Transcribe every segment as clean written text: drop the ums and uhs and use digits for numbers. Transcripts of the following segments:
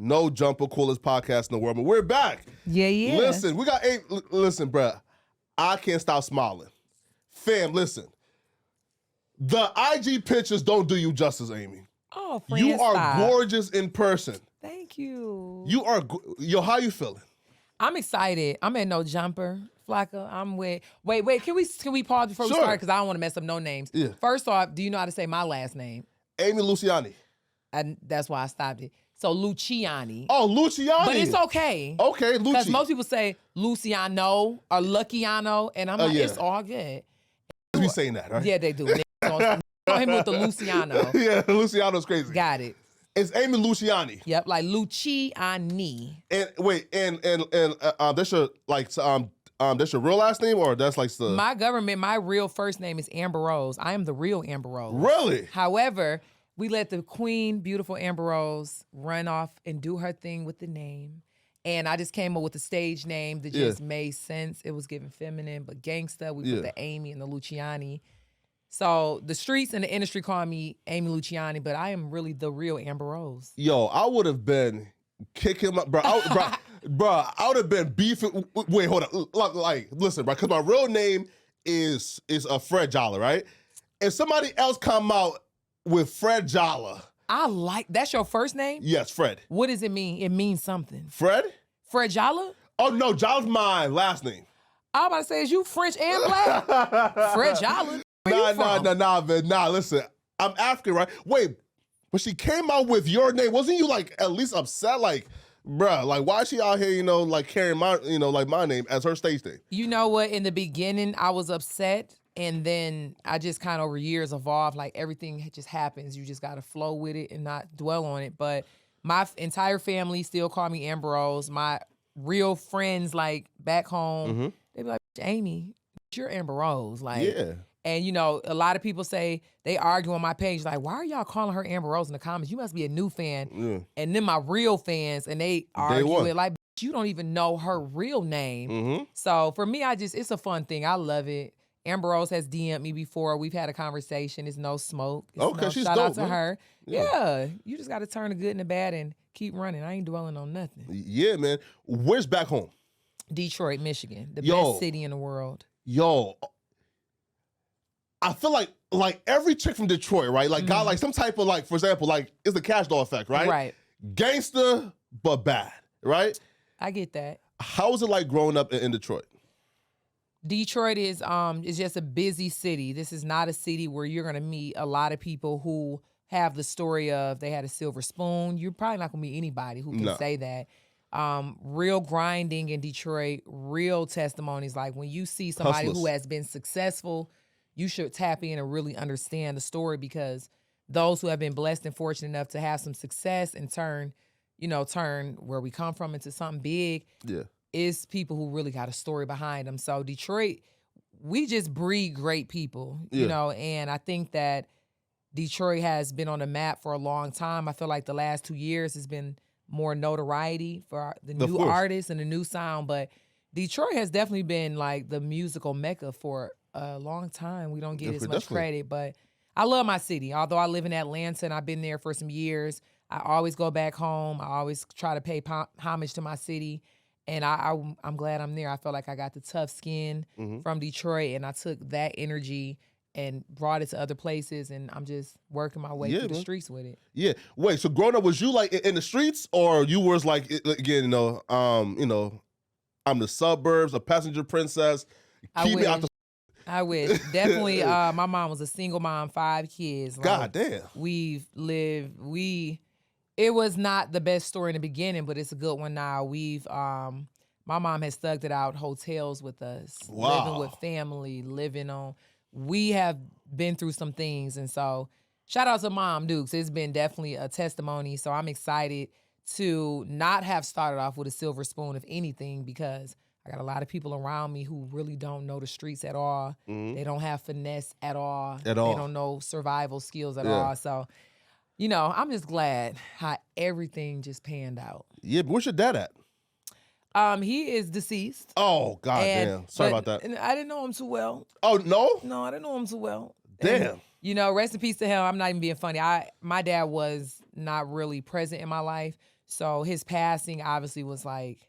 No Jumper, coolest podcast in the world. But we're back. Yeah. Listen, we got listen, bruh. I can't stop smiling. Fam, listen. The IG pictures don't do you justice, Amy. Oh, friend, you are stop. gorgeous in person. Thank you. You are, yo, how you feeling? I'm excited. I'm at No Jumper, Flakko. I'm with, wait, can we pause before we start? Because I don't want to mess up no names. Yeah. First off, do you know how to say my last name? Amy Luciani. And that's why I stopped it. So Luciani. Oh, Luciani. But it's okay. Okay, Luci. Because most people say Luciano or Lucciano, and I'm like, it's all good. We saying that, right? Yeah, they do. Go him with the Luciano. Yeah, Luciano's crazy. Got it. It's Amy Luciani. Yep, like Luciani. And wait, and that's your that's your real last name, or that's like the My real first name is Amber Rose. I am the real Amber Rose. Really? However, we let the queen, beautiful Amber Rose, run off and do her thing with the name. And I just came up with a stage name that just made sense. It was giving feminine, but gangsta. We put the Amy and the Luciani. So the streets and the industry call me Amy Luciani, but I am really the real Amber Rose. Yo, I would have been kicking my bro. I would have been beefing. Wait, hold on. Like, listen, bro, because my real name is Fred Jolly, right? If somebody else come out with Fred Jolly, That's your first name? Yes, Fred. What does it mean? It means something. Fred? Fred Jolly? Oh no, Jolly's my last name. I was about to say, is you French and black? Fred Jolly. Nah, listen, I'm African, right? Wait, but she came out with your name. Wasn't you like at least upset? Like, bruh, like why is she out here, like carrying my, like my name as her stage name? You know what? In the beginning, I was upset. And then I just kind of over years evolved. Like everything just happens. You just got to flow with it and not dwell on it. But my entire family still call me Amber Rose. My real friends, like back home, they be like, Amy, you're Amber Rose. Like, yeah. And, a lot of people say they argue on my page, like, why are y'all calling her Amber Rose in the comments? You must be a new fan. Yeah. And then my real fans, and they argue it like, you don't even know her real name. So for me, it's a fun thing. I love it. Amber Rose has DM'd me before. We've had a conversation. It's no smoke. She's shout dope, out to man. her. Yeah. You just got to turn the good and the bad and keep running. I ain't dwelling on nothing. Yeah, man. Where's back home? Detroit, Michigan. The best city in the world. Yo, I feel like every chick from Detroit, right? Like got like some type of like, for example, like it's the Kash Doll effect, right? Right. Gangster, but bad, right? I get that. How was it like growing up in Detroit? Detroit is just a busy city. This is not a city where you're gonna meet a lot of people who have the story of they had a silver spoon. You're probably not gonna meet anybody who can say that. Real grinding in Detroit, real testimonies. Like when you see somebody who has been successful, you should tap in and really understand the story, because those who have been blessed and fortunate enough to have some success and turn where we come from into something big. Yeah. Is people who really got a story behind them. So Detroit, we just breed great people, and I think that Detroit has been on the map for a long time. I feel like the last 2 years has been more notoriety for the new artists and the new sound, but Detroit has definitely been like the musical Mecca for a long time. We don't get as much credit, but I love my city. Although I live in Atlanta and I've been there for some years, I always go back home. I always try to pay homage to my city. And I'm glad I'm there. I felt like I got the tough skin from Detroit, and I took that energy and brought it to other places, and I'm just working my way through the streets with it. Yeah. Wait, so growing up, was you like in the streets, or you was like, again, I'm the suburbs, a passenger princess, keep me out the... I wish. Definitely, my mom was a single mom, 5 kids. God damn. It was not the best story in the beginning, but it's a good one now. My mom has thugged it out hotels with us, living with family, we have been through some things. And so shout out to Mom Dukes. It's been definitely a testimony. So I'm excited to not have started off with a silver spoon, if anything, because I got a lot of people around me who really don't know the streets at all. They don't have finesse at all. They don't know survival skills at all. So, I'm just glad how everything just panned out. Yeah, but where's your dad at? He is deceased. Oh, God damn. Sorry about that. And I didn't know him too well. Oh, no? No, I didn't know him too well. Damn. And, rest in peace to him. I'm not even being funny. My dad was not really present in my life. So his passing obviously was like,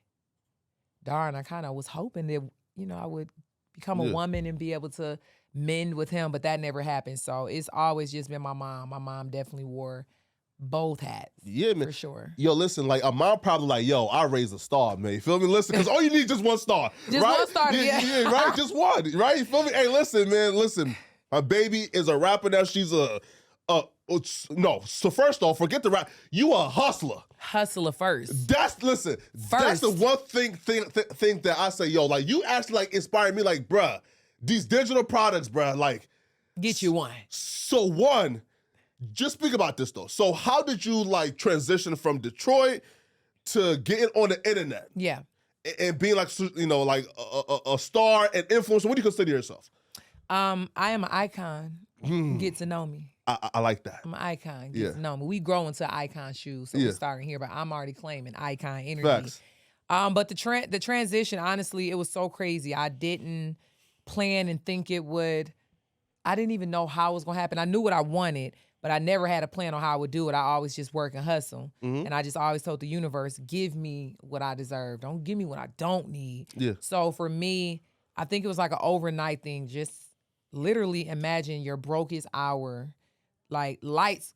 darn, I kind of was hoping that, I would become a woman and be able to mend with him, but that never happened. So it's always just been my mom. My mom definitely wore both hats. Yeah, man. For sure. Yo, listen, like a mom probably like, yo, I raised a star, man. You feel me? Listen, because all you need is just one star. Just right? one star, yeah. Right? Just one, right? You feel me? Hey, listen, man, listen. My baby is a rapper now. She's no. So first off, forget the rap. You a hustler. Hustler first. That's the one thing that I say, yo, like you actually like inspired me, like, bruh, these digital products, bruh, like get you one. So one, just speak about this though. So how did you like transition from Detroit to getting on the internet? Yeah. And being like, like a star and influencer? What do you consider yourself? I am an icon. Get to know me. I like that. I'm an icon. Get to know me. We grow into icon shoes, so we're starting here, but I'm already claiming icon energy. Facts. But the transition, honestly, it was so crazy. I didn't plan and think it would. I didn't even know how it was going to happen. I knew what I wanted, but I never had a plan on how I would do it. I always just work and hustle. And I just always told the universe, give me what I deserve. Don't give me what I don't need. Yeah. So for me, I think it was like an overnight thing. Just literally imagine your brokest hour, like lights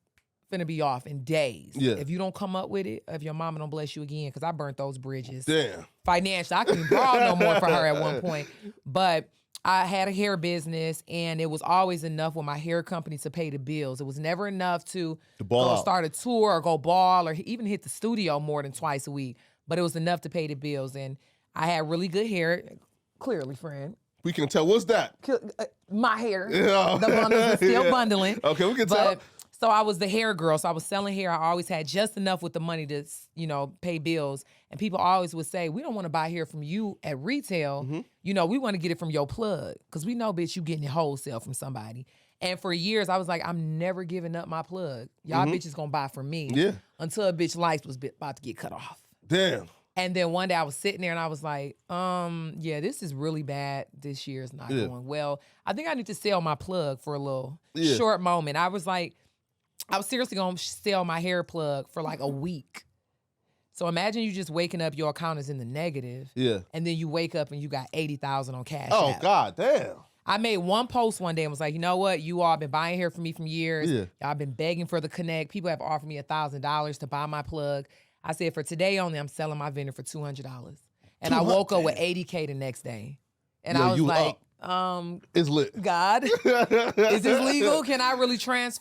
finna be off in days. Yeah. If you don't come up with it, if your mama don't bless you again, because I burnt those bridges. Damn. Financially, I couldn't borrow no more for her at one point. But I had a hair business, and it was always enough with my hair company to pay the bills. It was never enough to ball out. Start a tour or go ball or even hit the studio more than twice a week. But it was enough to pay the bills. And I had really good hair. Clearly, friend. We can tell. What's that? My hair. Yeah. The bundles are still bundling. Okay, we can tell. So I was the hair girl. So I was selling hair. I always had just enough with the money to, pay bills. And people always would say, we don't want to buy hair from you at retail. We want to get it from your plug. Because we know, bitch, you getting it wholesale from somebody. And for years, I was like, I'm never giving up my plug. Y'all bitches going to buy from me. Yeah. Until a bitch life was about to get cut off. Damn. And then one day I was sitting there and I was like, this is really bad. This year is not going well. I think I need to sell my plug for a little short moment. I was seriously going to sell my hair plug for like a week. So imagine you just waking up, your account is in the negative. Yeah. And then you wake up and you got $80,000 on Cash Oh, App. God damn. I made one post one day and was like, you know what? You all been buying hair from me from years. Yeah. Y'all been begging for the connect. People have offered me $1,000 to buy my plug. I said, for today only, I'm selling my vendor for $200. And I woke up with $80K the next day. And I was like, it's lit. God, is this legal? Can I really transfer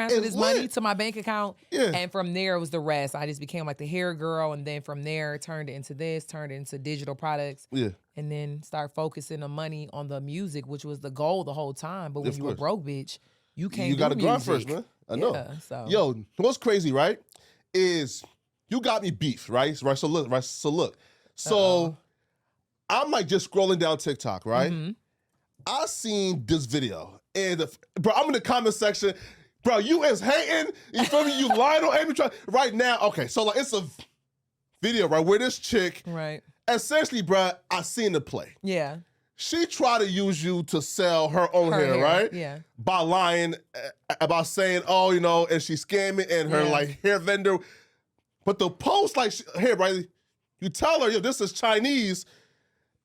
this money to my bank account? Yeah. And from there, it was the rest. I just became like the hair girl. And then from there, turned it into digital products. Yeah. And then start focusing the money on the music, which was the goal the whole time. But when you were broke, bitch, you can't do music. You got to grind first, man. I know. Yeah, so. Yo, what's crazy, right, is you got me beef, right? So look. So I'm like just scrolling down TikTok, right? I seen this video, and bro, I'm in the comment section. Bro, you is hating. You feel me? You lying on Amy right now. Okay, so like it's a video, right, where this chick, right, essentially, bro, I seen the play. Yeah. She tried to use you to sell her own hair, right? Yeah. By lying about saying, and she's scamming and her like hair vendor. But the post, like, here, right? You tell her, yo, this is Chinese,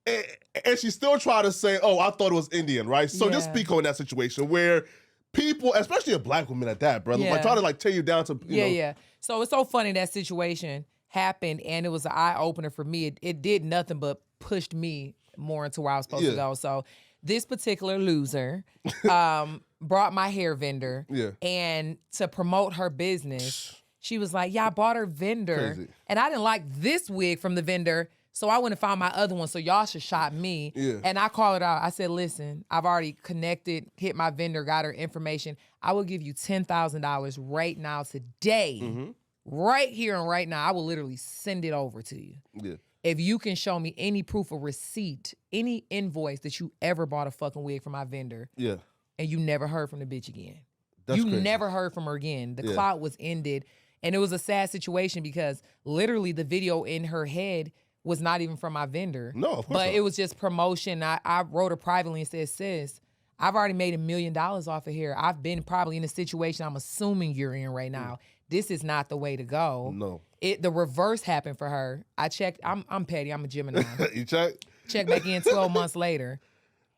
and she still try to say, oh, I thought it was Indian, right? So just speak on that situation where people, especially a black woman at that, brother, like try to like tear you down to, you know. Yeah. So it's so funny that situation happened, and it was an eye opener for me. It did nothing but pushed me more into where I was supposed to go. So this particular loser brought my hair vendor, and to promote her business. She was like, I bought her vendor. Crazy. And I didn't like this wig from the vendor, so I went and found my other one, so y'all should shop me. Yeah. And I called it out. I said, listen, I've already connected, hit my vendor, got her information. I will give you $10,000 right now today, right here and right now. I will literally send it over to you. Yeah. If you can show me any proof of receipt, any invoice that you ever bought a fucking wig from my vendor, and you never heard from the bitch again. That's crazy. Never heard from her again. The clout was ended. And it was a sad situation because literally the video in her head was not even from my vendor. No, of course but not. it was just promotion. I wrote her privately and said, sis, I've already made $1 million off of here. I've been probably in a situation I'm assuming you're in right now. This is not the way to go. No. The reverse happened for her. I checked. I'm petty. I'm a Gemini. You check? Check back in 12 months later.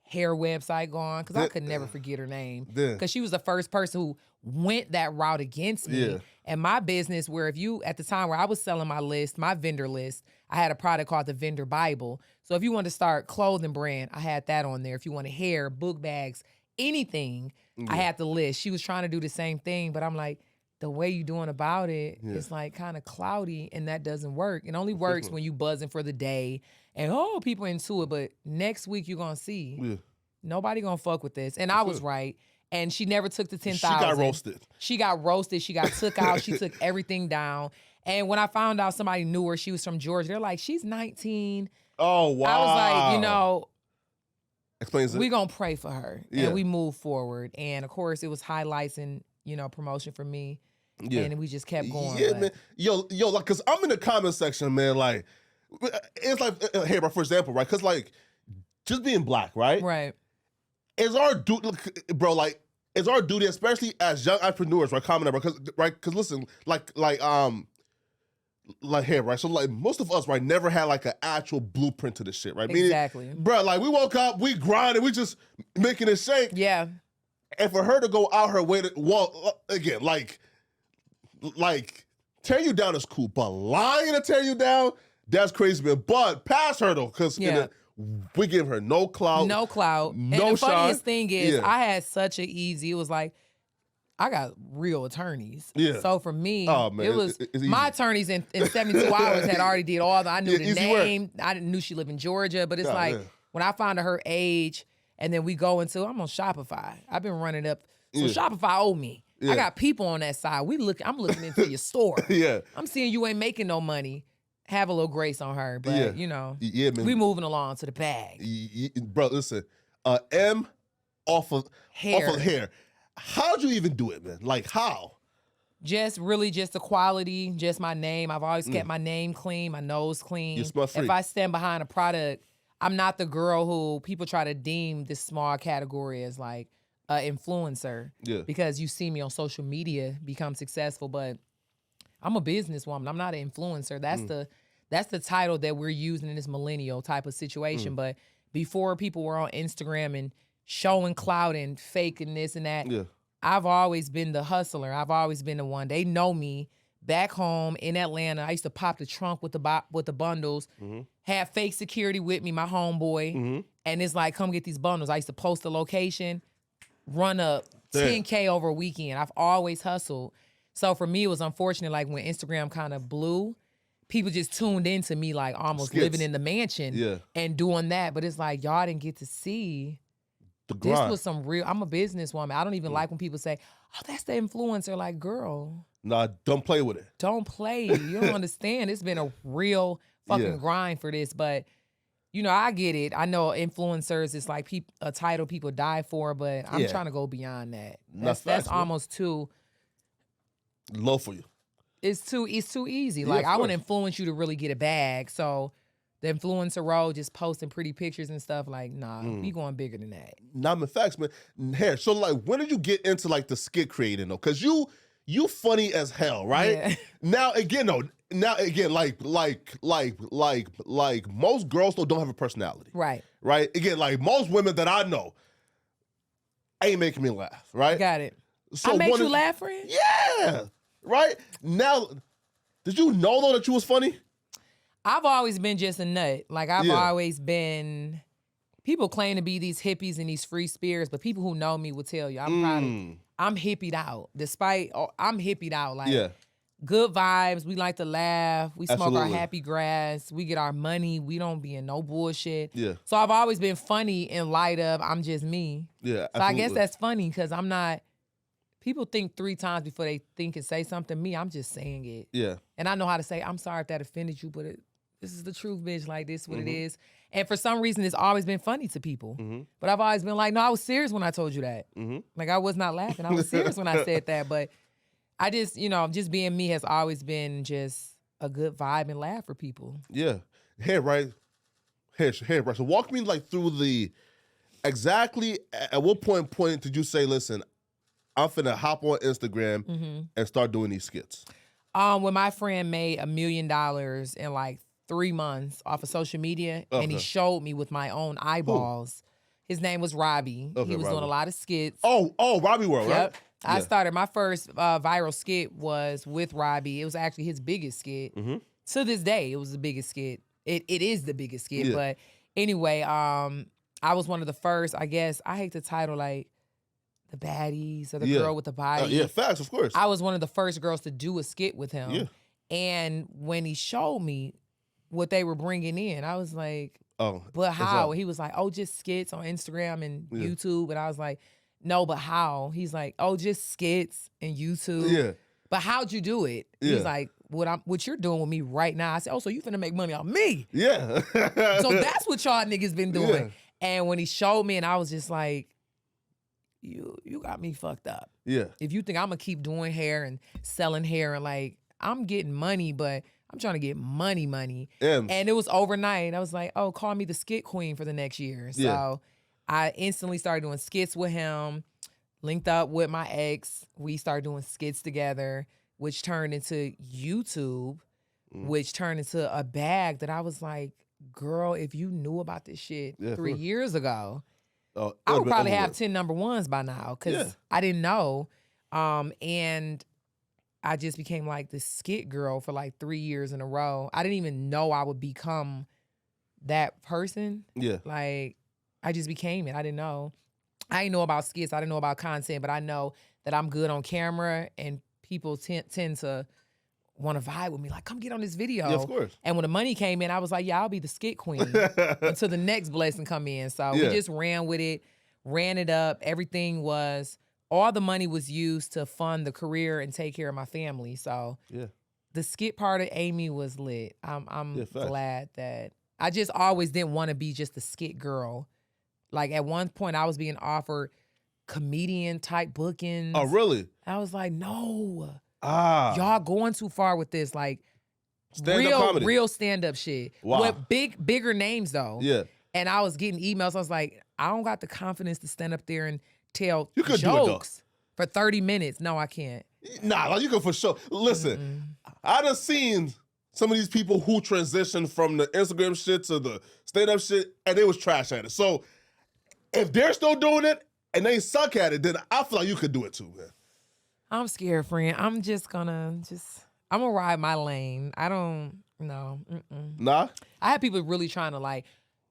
Hair website gone, because I could never forget her name. Because she was the first person who went that route against me. Yeah. And my business, where if you, at the time where I was selling my list, my vendor list, I had a product called the Vendor Bible. So if you want to start clothing brand, I had that on there. If you wanted hair, book bags, anything, I had the list. She was trying to do the same thing, but I'm like, the way you doing about it, it's like kind of cloudy, and that doesn't work. It only works when you buzzing for the day and people into it. But next week you're gonna see nobody gonna fuck with this. And I was right. And she never took the 10,000. She got roasted. She got roasted. She got took out. She took everything down. And when I found out somebody knew her, she was from Georgia. They're like, she's 19. Oh wow. I was like, explains it. We gonna pray for her, and we move forward. And of course, it was highlights and promotion for me. Yeah. And we just kept going. Yeah, man. Yo, like, cause I'm in the comment section, man. Like, it's like, hey, bro, for example, right? Cause like, just being black, right? Right. Is our duty, bro? Like, is our duty, especially as young entrepreneurs, right? Comment, bro. Cause listen, like, here, right? So like, most of us, right, never had like an actual blueprint to this shit, right? Exactly. Meaning, bro, like, we woke up, we grinded, we just making it shake. Yeah. And for her to go out her way to, well, again, like tear you down is cool, but lying to tear you down, that's crazy, man. But pass her though, because we give her no clout. No clout. No and the shine. funniest thing is, I had such an easy, it was like, I got real attorneys. Yeah. So for me, man, it was, my attorneys in 72 hours had already did all I knew the name. I didn't knew she lived in Georgia, but it's when I found her age, and then we go into, I'm on Shopify. I've been running up. So Shopify owe me. I got people on that side. I'm looking into your store. I'm seeing you ain't making no money. Have a little grace on her, but man. We moving along to the bag. Bro, listen, M off of hair. How'd you even do it, man? Like, how? Just the quality, just my name. I've always kept my name clean, my nose clean. You're smut-free. If I stand behind a product, I'm not the girl who people try to deem this small category as like influencer, because you see me on social media become successful, but I'm a businesswoman. I'm not an influencer. That's the title that we're using in this millennial type of situation. But before, people were on Instagram and showing clout and faking this and that. I've always been the hustler. I've always been the one. They know me back home in Atlanta. I used to pop the trunk with the bundles, have fake security with me, my homeboy, and it's like, come get these bundles. I used to post the location, run up 10K over a weekend. I've always hustled. So for me, it was unfortunate, like when Instagram kind of blew, people just tuned into me like almost living in the mansion and doing that. But it's like, y'all didn't get to see the grind. This was some real, I'm a businesswoman. I don't even like when people say, oh, that's the influencer. Like, girl. Nah, don't play with it. Don't play. You don't understand. It's been a real fucking grind for this. But I get it. I know influencers is like a title people die for, but I'm trying to go beyond that. That's almost too low for you. It's too easy. Like, I want to influence you to really get a bag. So the influencer role, just posting pretty pictures and stuff, like, nah, we going bigger than that. Nah, in facts, man. Here, so like, when did you get into like the skit creating though? Because you funny as hell, right? Yeah. Now again, like most girls though don't have a personality. Right. Right? Again, like most women that I know ain't making me laugh, right? Got it. So I made you laugh, friend? Yeah. Right? Now, did you know though that you was funny? I've always been just a nut. Like, I've always been, people claim to be these hippies and these free spirits, but people who know me will tell you, I'm hippied out. I'm hippied out. Like, good vibes. We like to laugh. We smoke our happy grass. We get our money. We don't be in no bullshit. Yeah. So I've always been funny in light of I'm just me. Yeah, So I guess that's funny because I'm not, people think 3 times before they think and say something. Me, I'm just saying it. Yeah. And I know how to say, I'm sorry if that offended you, but this is the truth, bitch. Like, this is what it is. And for some reason, it's always been funny to people. But I've always been like, no, I was serious when I told you that. Like, I was not laughing. I was serious when I said that. But I just, just being me has always been just a good vibe and laugh for people. Yeah. Here, right? Here, right. So walk me like through exactly at what point did you say, listen, I'm finna hop on Instagram and start doing these skits? When my friend made $1 million in like 3 months off of social media, and he showed me with my own eyeballs. His name was Robbie. Okay, he was doing a lot of skits. Oh, Robbie World, right? I started my first viral skit was with Robbie. It was actually his biggest skit. To this day, it was the biggest skit. It is the biggest skit. But anyway, I was one of the first, I guess, I hate the title like the baddies or the girl with the body. Yeah, facts, of course. I was one of the first girls to do a skit with him. Yeah. And when he showed me what they were bringing in, I was like, but how? He was like, just skits on Instagram and YouTube. And I was like, no, but how? He's like, just skits and YouTube. Yeah. But how'd you do it? Yeah. He's like, what you're doing with me right now. I said, so you finna make money off me. Yeah. So that's what y'all niggas been doing. Yeah. And when he showed me, and I was just like, you got me fucked up. Yeah. If you think I'm gonna keep doing hair and selling hair and like, I'm getting money, but I'm trying to get money. And it was overnight. I was like, call me the Skit Queen for the next year. So I instantly started doing skits with him, linked up with my ex. We started doing skits together, which turned into YouTube, which turned into a bag that I was like, girl, if you knew about this shit 3 years ago, I would probably have 10 number ones by now because I didn't know. And I just became like the skit girl for like 3 years in a row. I didn't even know I would become that person. Yeah. Like, I just became it. I didn't know. I didn't know about skits. I didn't know about content, but I know that I'm good on camera and people tend to want to vibe with me. Like, come get on this video. Yeah, of course. And when the money came in, I was like, I'll be the Skit Queen until the next blessing come in. So we just ran with it, ran it up. Everything was, all the money was used to fund the career and take care of my family. So the skit part of Amy was lit. I'm glad that I just always didn't want to be just a skit girl. Like at one point I was being offered comedian type bookings. Oh, really? I was like, no. Y'all going too far with this. Like real stand-up shit. Wow. With bigger names though. Yeah. And I was getting emails. I was like, I don't got the confidence to stand up there and tell jokes for 30 minutes. No, I can't. Nah, like you can for sure. Listen, I done seen some of these people who transitioned from the Instagram shit to the stand-up shit, and they was trash at it. So if they're still doing it and they suck at it, then I feel like you could do it too, man. I'm scared, friend. I'm gonna ride my lane. I don't know. Nah? I have people really trying to like,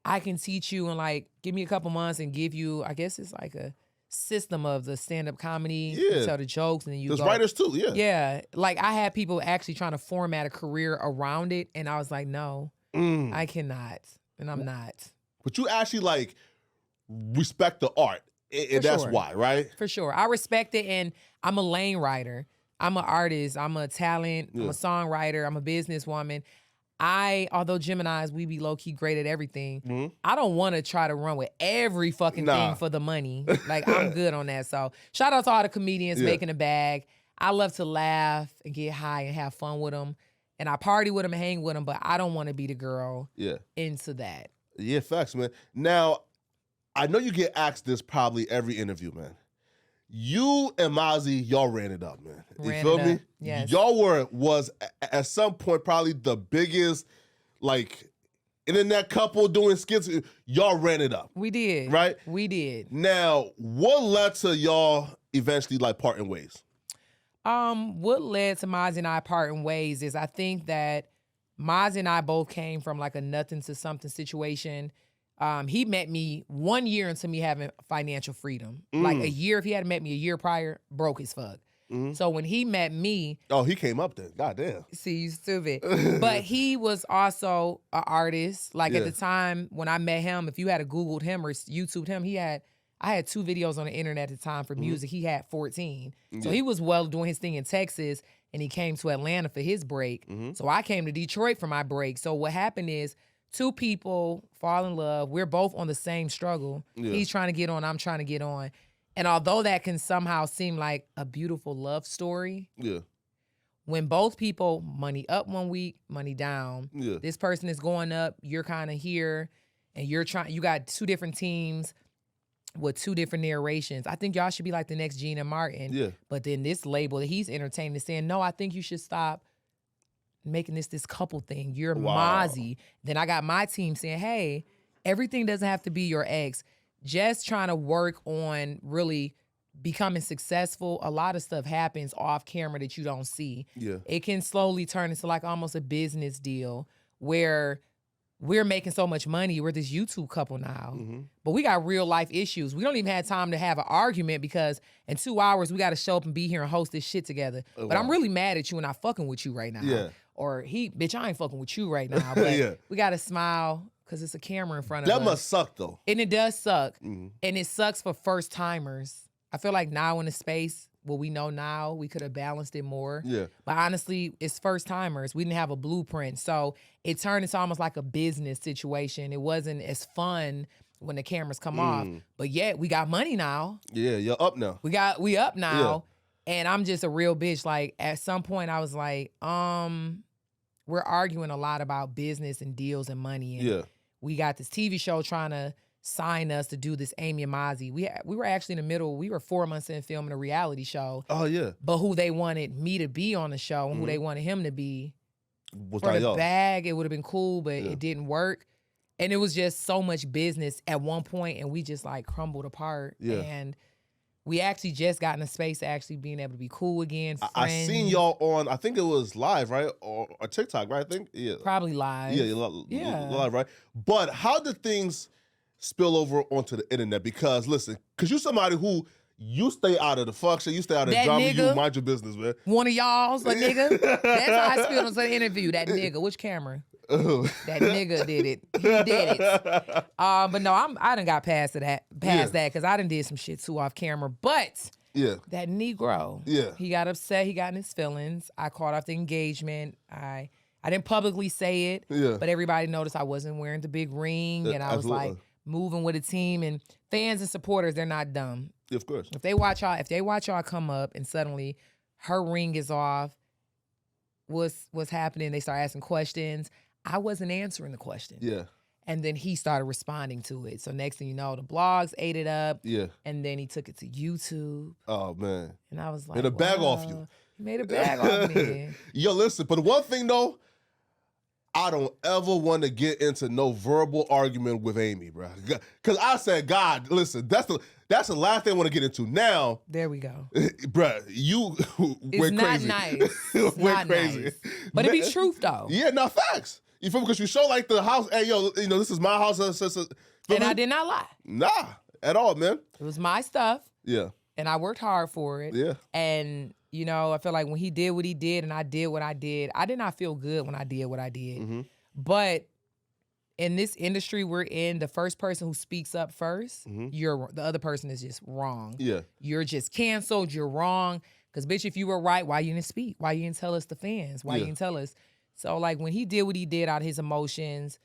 I can teach you and like, give me a couple months and give you, I guess it's like a system of the stand-up comedy. You tell the jokes and then you There's go. writers too, Yeah. Like I had people actually trying to format a career around it and I was like, no, I cannot. And I'm not. But you actually like respect the art. And that's why, right? For sure. I respect it and I'm a lane writer. I'm an artist. I'm a talent. I'm a songwriter. I'm a businesswoman. Although Geminis, we be low-key great at everything, I don't want to try to run with every fucking thing for the money. Like, I'm good on that. So, shout out to all the comedians making a bag. I love to laugh and get high and have fun with them. And I party with them and hang with them, but I don't want to be the girl into that. Yeah, facts, man. Now, I know you get asked this probably every interview, man. You and Mazi, y'all ran it up, man. You feel me? Yes. Y'all was at some point probably the biggest, like, internet couple doing skits. Y'all ran it up. We did. Right? We did. Now, what led to y'all eventually, like, parting ways? What led to Mazi and I parting ways is I think that Mazi and I both came from, like, a nothing to something situation. He met me 1 year into me having financial freedom. Like a year, if he hadn't met me a year prior, broke as fuck. So when he met me... Oh, he came up then. Goddamn. See, you stupid. But he was also an artist. Like at the time when I met him, if you had Googled him or YouTubed him, I had 2 videos on the internet at the time for music. He had 14. So he was doing his thing in Texas and he came to Atlanta for his break. So I came to Detroit for my break. So what happened is 2 people fall in love. We're both on the same struggle. He's trying to get on, I'm trying to get on. And although that can somehow seem like a beautiful love story, when both people, money up 1 week, money down, this person is going up, you're kind of here, and you got 2 different teams with 2 different narrations. I think y'all should be like the next Gina Martin. But then this label that he's entertaining is saying, no, I think you should stop making this couple thing. You're Wow. Mazi. Then I got my team saying, hey, everything doesn't have to be your ex. Just trying to work on really becoming successful. A lot of stuff happens off camera that you don't see. Yeah. It can slowly turn into like almost a business deal where we're making so much money. We're this YouTube couple now, but we got real life issues. We don't even have time to have an argument because in 2 hours we got to show up and be here and host this shit together. But I'm really mad at you and not fucking with you right now. Yeah. Or bitch, I ain't fucking with you right now. But we got to smile because it's a camera in front of us. That must suck though. And it does suck. And it sucks for first timers. I feel like now in the space, what we know now, we could have balanced it more. Yeah. But honestly, it's first timers. We didn't have a blueprint. So it turned into almost like a business situation. It wasn't as fun when the cameras come off. But yet we got money now. Yeah, you're up now. We up now. Yeah. And I'm just a real bitch. Like at some point I was like, we're arguing a lot about business and deals and money. And we got this TV show trying to sign us to do this Amy and Mazi. We were actually in the middle. We were 4 months in filming a reality show. Oh yeah. But who they wanted me to be on the show and who they wanted him to be was for the bag, it would have been cool, but it didn't work. And it was just so much business at one point, and we just like crumbled apart. Yeah. And we actually just got in a space of actually being able to be cool again. I seen y'all on, I think it was live, right? Or TikTok, right? I think. Yeah. Probably live. Yeah, live, right? But how did things spill over onto the internet? Because listen, because you somebody who you stay out of the fuck shit, you stay out of the drama, nigga, you mind your business, man. One of y'all's a nigga. That's how I spilled on the interview. That nigga, which camera? That nigga did it. He did it. But no, I done got past that because I done did some shit too off camera. But that Negro, he got upset. He got in his feelings. I called off the engagement. I didn't publicly say it, but everybody noticed I wasn't wearing the big ring, and I was like moving with a team. And fans and supporters, they're not dumb. Of course. If they watch y'all come up and suddenly her ring is off, what's happening? They start asking questions. I wasn't answering the question. Yeah. And then he started responding to it. So next thing you know, the blogs ate it up. Yeah. And then he took it to YouTube. Oh, man. And I was like, made a bag off you. He made a bag off me. Yo, listen, but one thing though, I don't ever want to get into no verbal argument with Amy, bro. Because I said, God, listen, that's the last thing I want to get into. Now, there we go, bro. You went crazy. It's not crazy. Nice. But it be truth though. Yeah, no facts. You feel me? Because you show like the house. Hey, yo, you know this is my house. And I did not lie. Nah, at all, man. It was my stuff. Yeah. And I worked hard for it. Yeah. And you know, I feel like when he did what he did and I did what I did not feel good when I did what I did. Mm-hmm. But in this industry we're in, the first person who speaks up first, the other person is just wrong. Yeah. You're just canceled. You're wrong. Because, bitch, if you were right, why you didn't speak? Why you didn't tell us, the fans? Why you didn't tell us? So, like, when he did what he did out of his emotions,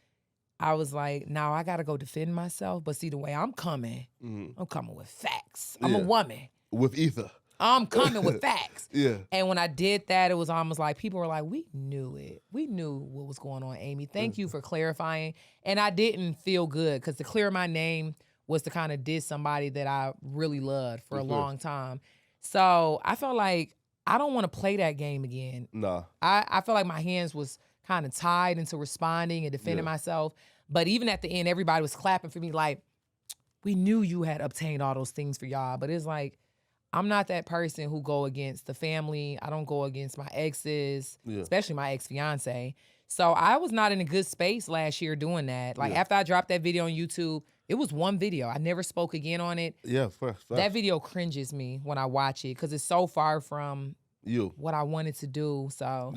I was like, now I got to go defend myself. But see, the way I'm coming, I'm coming with facts. I'm a woman. With ether. I'm coming with facts. Yeah. And when I did that, it was almost like people were like, we knew it. We knew what was going on, Amy. Thank you for clarifying. And I didn't feel good because to clear my name was to kind of diss somebody that I really loved for a long time. So I felt like I don't want to play that game again. Nah. I felt like my hands was kind of tied into responding and defending myself. But even at the end, everybody was clapping for me like, we knew you had obtained all those things for y'all. But it's like, I'm not that person who go against the family. I don't go against my exes, especially my ex-fiance. So I was not in a good space last year doing that. Like after I dropped that video on YouTube, it was one video. I never spoke again on it. Yeah, first. That video cringes me when I watch it because it's so far from what I wanted to do. So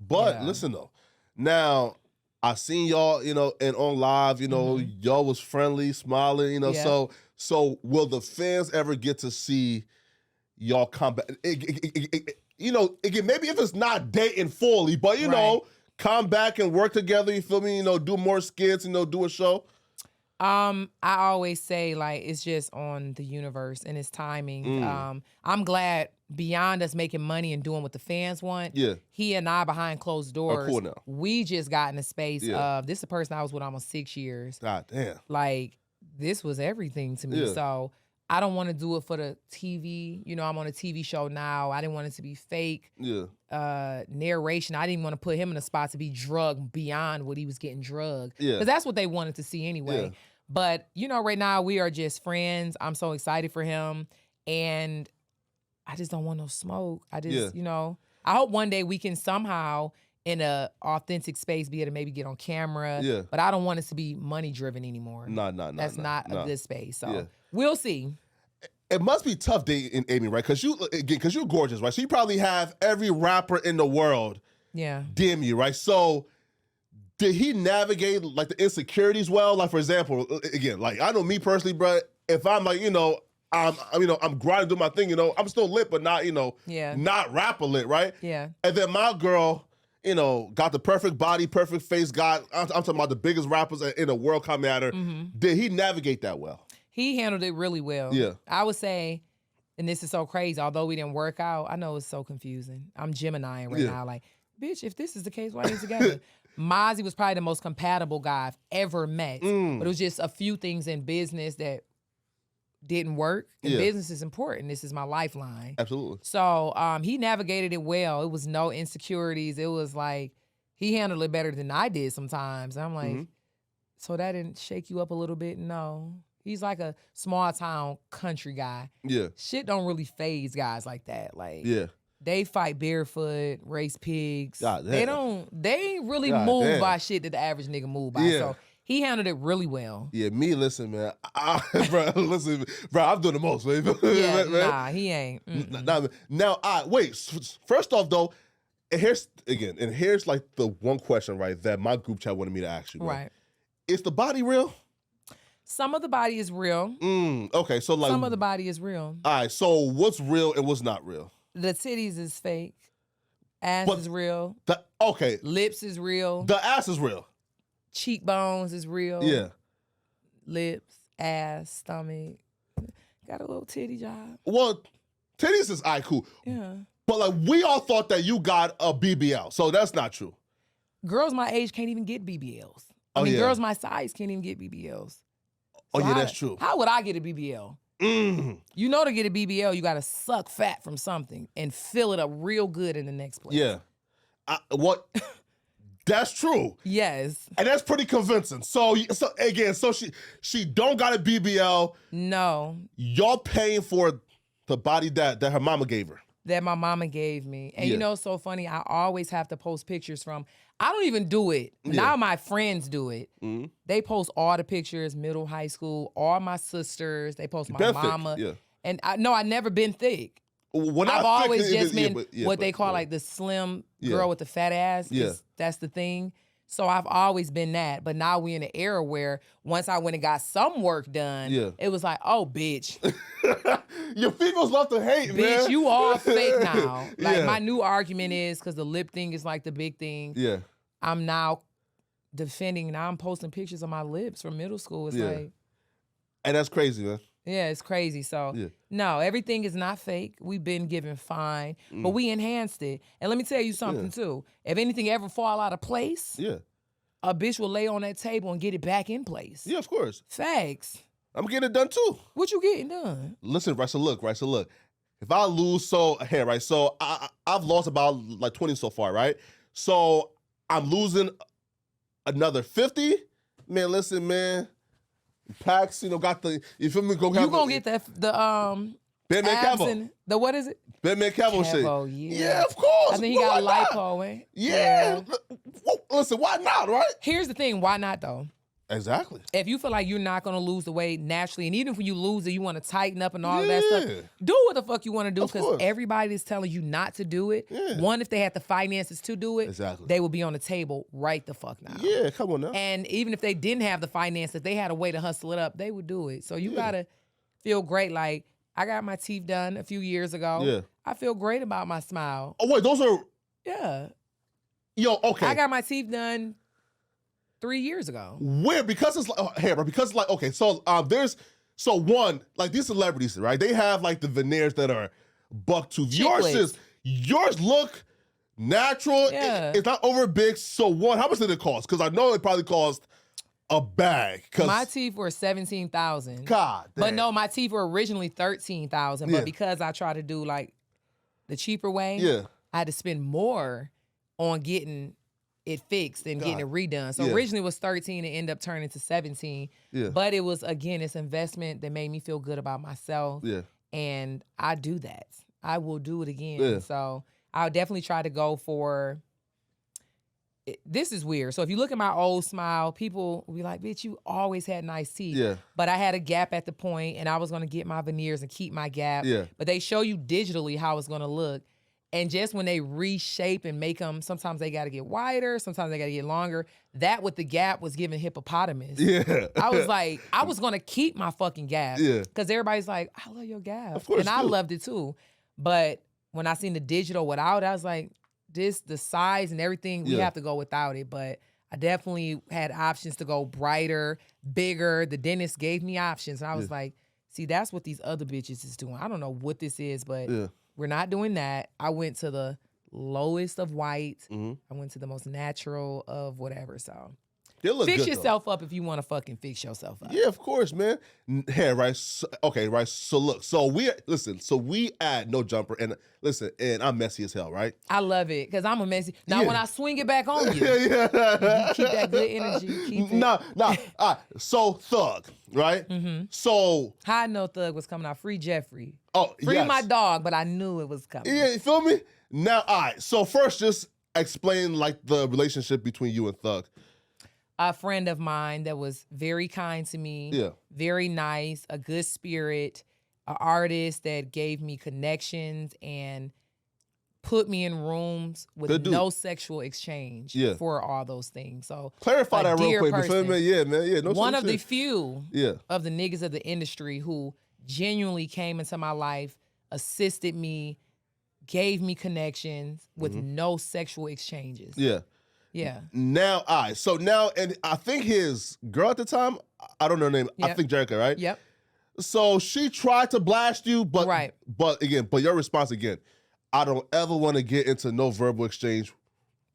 but listen though, now I seen y'all, you know, and on live, you know, y'all was friendly, smiling, you know. So will the fans ever get to see y'all come back? You know, maybe if it's not dating fully, but you know, come back and work together. You feel me? You know, do more skits. You know, do a show. I always say like it's just on the universe and its timing. I'm glad beyond us making money and doing what the fans want. Yeah, he and I behind closed doors. Cool now. We just got in a space of this is a person I was with almost 6 years. God damn. Like this was everything to me. So I don't want to do it for the TV. You know, I'm on a TV show now. I didn't want it to be fake. Yeah. Narration. I didn't want to put him in a spot to be drugged beyond what he was getting drugged. Yeah. Because that's what they wanted to see anyway. Yeah. But, you know, right now we are just friends. I'm so excited for him. And I just don't want no smoke. I just, you know, I hope one day we can somehow in a authentic space be able to maybe get on camera. Yeah. But I don't want us to be money driven anymore. That's not a good space. So we'll see. It must be tough dating Amy, right? Because you're gorgeous, right? So you probably have every rapper in the world DM you, right? So did he navigate like the insecurities well? Like, for example, again, like I know me personally, bro, if I'm like, I'm grinding, doing my thing, I'm still lit, but not, not rapper lit, right? Yeah. And then my girl, got the perfect body, perfect face, I'm talking about the biggest rappers in the world coming at her. Mm-hmm. Did he navigate that well? He handled it really well. Yeah. I would say, and this is so crazy, although we didn't work out, I know it's so confusing. I'm Gemini right now, like, bitch, if this is the case, why ain't together? Mazi was probably the most compatible guy I've ever met. But it was just a few things in business that didn't work. And business is important. This is my lifeline. Absolutely. So he navigated it well. It was no insecurities. It was like, he handled it better than I did sometimes. I'm like, so that didn't shake you up a little bit? No. He's like a small town country guy. Yeah. Shit don't really faze guys like that. Like, they fight barefoot, race pigs. They ain't really moved by shit that the average nigga move by. So he handled it really well. Yeah, listen, man. Bro, I'm doing the most, man. Nah, he ain't. Now, wait. First off, though, and here's like the one question, right, that my group chat wanted me to ask you. Right. Is the body real? Some of the body is real. Okay, so like some of the body is real. All right, so what's real and what's not real? The titties is fake. Ass is real. Lips is real. The ass is real. Cheekbones is real. Yeah. Lips, ass, stomach. Got a little titty job. Well, titties is cool. Yeah. But like we all thought that you got a BBL, so that's not true. Girls my age can't even get BBLs. I mean, girls my size can't even get BBLs. So that's true. How would I get a BBL? You know, to get a BBL, you got to suck fat from something and fill it up real good in the next place. Yeah. That's true. Yes. And that's pretty convincing. So she don't got a BBL. No. Y'all paying for the body that her mama gave her. That my mama gave me. And you know, it's so funny, I always have to post pictures from, I don't even do it. Now my friends do it. They post all the pictures, middle, high school, all my sisters. They post my mama. Yeah. And I never been thick. I've always just been what they call like the slim girl with the fat ass. That's the thing. So I've always been that. But now we in an era where once I went and got some work done, it was like, oh, bitch. Your females love to hate, bitch, man. Bitch, you all fake now. Like my new argument is, because the lip thing is like the big thing. Yeah. I'm now defending, now I'm posting pictures of my lips from middle school. It's like. And that's crazy, man. Yeah, it's crazy. So, no, everything is not fake. We've been given fine, but we enhanced it. And let me tell you something, too. If anything ever fall out of place, a bitch will lay on that table and get it back in place. Yeah, of course. Facts. I'm getting it done, too. What you getting done? Listen, right, so look. If I lose, so I've lost about like 20 so far, right? So I'm losing another 50. Man, listen, man. Packs, got the, you feel me? You gonna get the Bandman Kevo. The what is it? Bandman Kevo shit. Yeah, of course. I think he got lipo, eh? Yeah. Listen, why not, right? Here's the thing, why not though? Exactly. If you feel like you're not gonna lose the weight naturally, and even when you lose it, you want to tighten up and all of that stuff, do what the fuck you want to do, because everybody is telling you not to do it. One, if they had the finances to do it, they would be on the table right the fuck now. Yeah, come on now. And even if they didn't have the finances, if they had a way to hustle it up, they would do it. So you gotta feel great. Like, I got my teeth done a few years ago. Yeah. I feel great about my smile. Oh wait, those are. Yeah. Yo, okay. I got my teeth done 3 years ago. Where? Because it's like, because it's like, okay, so one, like these celebrities, right? They have like the veneers that are buck tooth. Yours look natural. Yeah. It's not over big. So one, how much did it cost? Because I know it probably cost a bag. My teeth were $17,000. God damn. But no, my teeth were originally $13,000. Yeah. But because I tried to do like the cheaper way, Yeah. I had to spend more on getting it fixed and getting it redone. So originally it was 13, it ended up turning to 17. Yeah. But it was, again, it's investment that made me feel good about myself. Yeah. And I do that. I will do it again. Yeah. So I'll definitely try to go for, this is weird. So if you look at my old smile, people will be like, bitch, you always had nice teeth. Yeah. But I had a gap at the point and I was going to get my veneers and keep my gap. Yeah. But they show you digitally how it's going to look. And just when they reshape and make them, sometimes they got to get wider, sometimes they got to get longer. That with the gap was giving hippopotamus. Yeah. I was like, I was going to keep my fucking gap. Yeah. Because everybody's like, I love your gap. Of course, and I too. loved it too. But when I seen the digital without, I was like, the size and everything, we have to go without it. But I definitely had options to go brighter, bigger. The dentist gave me options. And I was like, see, that's what these other bitches is doing. I don't know what this is, but we're not doing that. I went to the lowest of white. I went to the most natural of whatever. So They look fix good, yourself up if you want to fucking fix yourself up. Yeah, of course, man. Hey, right. So, okay, right. So look, so we add no jumper, and listen, and I'm messy as hell, right? I love it because I'm a messy. Now when I swing it back on you, yeah. you keep that good energy. Keep it. Nah. All right. So Thug, right? So How I know Thug was coming out. Free Jeffrey. Free yes. my dog, but I knew it was coming. Yeah, you feel me? Now, all right. So first, just explain like the relationship between you and Thug. A friend of mine that was very kind to me, very nice, a good spirit, an artist that gave me connections and put me in rooms with no sexual exchange for all those things. So clarify that real quick. You feel me? Yeah, man. Yeah, no one of the shit. few of the niggas of the industry who genuinely came into my life, assisted me, gave me connections with no sexual exchanges. Yeah. Now, so now, and I think his girl at the time, I don't know her name. I think Jerrika, right? Yep. So she tried to blast you, but your response again, I don't ever want to get into no verbal exchange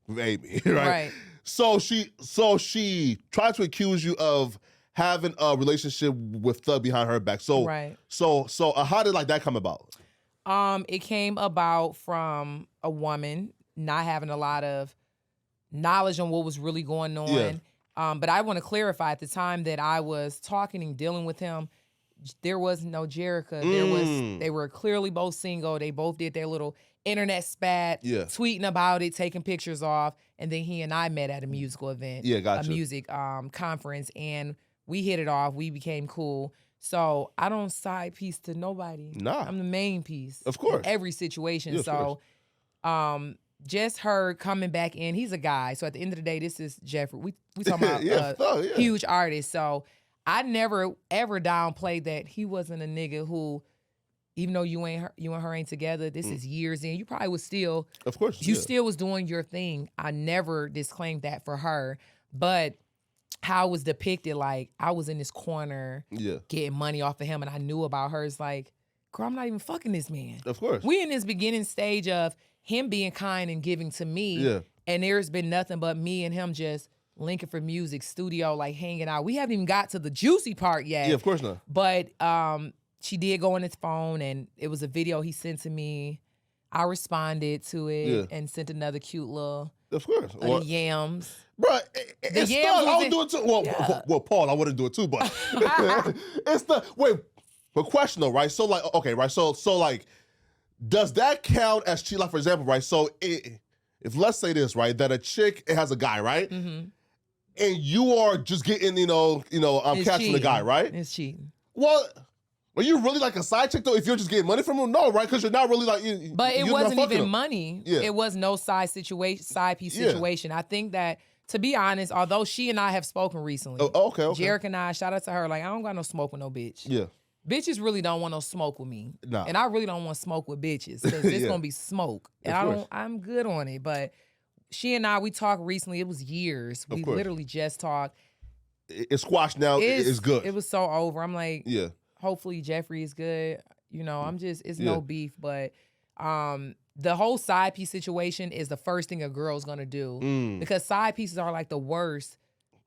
with Amy, right? So she tried to accuse you of having a relationship with Thug behind her back. So how did like that come about? It came about from a woman not having a lot of knowledge on what was really going on. But I want to clarify, at the time that I was talking and dealing with him, there was no Jerrika. They were clearly both single. They both did their little internet spat, tweeting about it, taking pictures off. And then he and I met at a musical event, a music conference, and we hit it off. We became cool. So I don't side piece to nobody. Nah. I'm the main piece. Of course. In every situation. Just her coming back in. He's a guy. So at the end of the day, this is Jeffrey. We talking about huge artist. So I never ever downplayed that he wasn't a nigga who, even though you and her ain't together, this is years in, you probably was still, of course, you still was doing your thing. I never disclaimed that for her. But how it was depicted, like I was in this corner getting money off of him and I knew about her. It's like, girl, I'm not even fucking this man. Of course. We in this beginning stage of him being kind and giving to me. And there's been nothing but me and him just linking for music, studio, like hanging out. We haven't even got to the juicy part yet. Yeah, of course not. But she did go on his phone and it was a video he sent to me. I responded to it and sent another cute little yams. Bro, it's yams I would do it too. Well, Paul, I wouldn't do it too, but it's but question though, right? So like, okay, right? So like, does that count as cheat? Like, for example, right? So if let's say this, right, that a chick has a guy, right? And you are just getting, I'm catching the guy, right? It's cheating. Well, are you really like a side chick though if you're just getting money from him? No, right? Because you're not really like But it wasn't even him. money. It was no side piece situation. I think that, to be honest, although she and I have spoken recently. Okay. Jerrika and I, shout out to her, like, I don't got no smoke with no bitch. Yeah. Bitches really don't want no smoke with me. Nah. And I really don't want smoke with bitches because it's going to be smoke. And I'm good on it. But she and I, we talked recently. It was years. We literally just talked. It's squashed now. It's good. It was so over. I'm like, hopefully Jeffrey is good. I'm just, it's no beef. But the whole side piece situation is the first thing a girl's going to do. Because side pieces are like the worst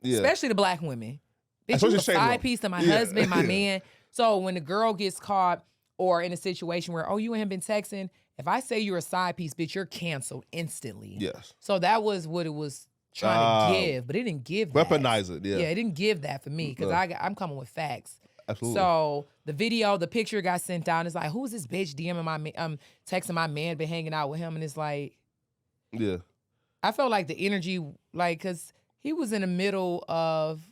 especially the black women. Bitch, Especially you a Shane side Long. piece to my husband, my man. So when the girl gets caught or in a situation where, oh, you and him been texting, if I say you're a side piece, bitch, you're canceled instantly. Yes. So that was what it was trying to give, but it didn't give that. Weaponize it, yeah. Yeah, it didn't give that for me because I'm coming with facts. Absolutely. So the video, the picture got sent out. And it's like, who's this bitch DMing texting my man, been hanging out with him, and it's like, yeah. I felt like the energy, like, because he was in the middle of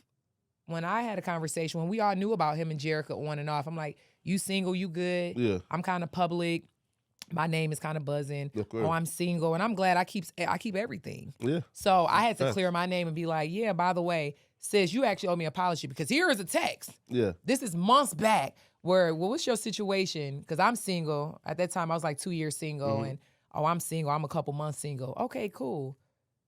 when I had a conversation, when we all knew about him and Jerrika on and off. I'm like, you single, you good? Yeah. I'm kind of public. My name is kind of buzzing. Yeah, oh, I'm single, and I'm glad I keep everything. Yeah. So I had to clear my name and be like, yeah, by the way, sis, you actually owe me an apology because here is a text. Yeah. This is months back where, well, what's your situation? Because I'm single. At that time, I was like 2 years single, and I'm single. I'm a couple months single. Okay, cool.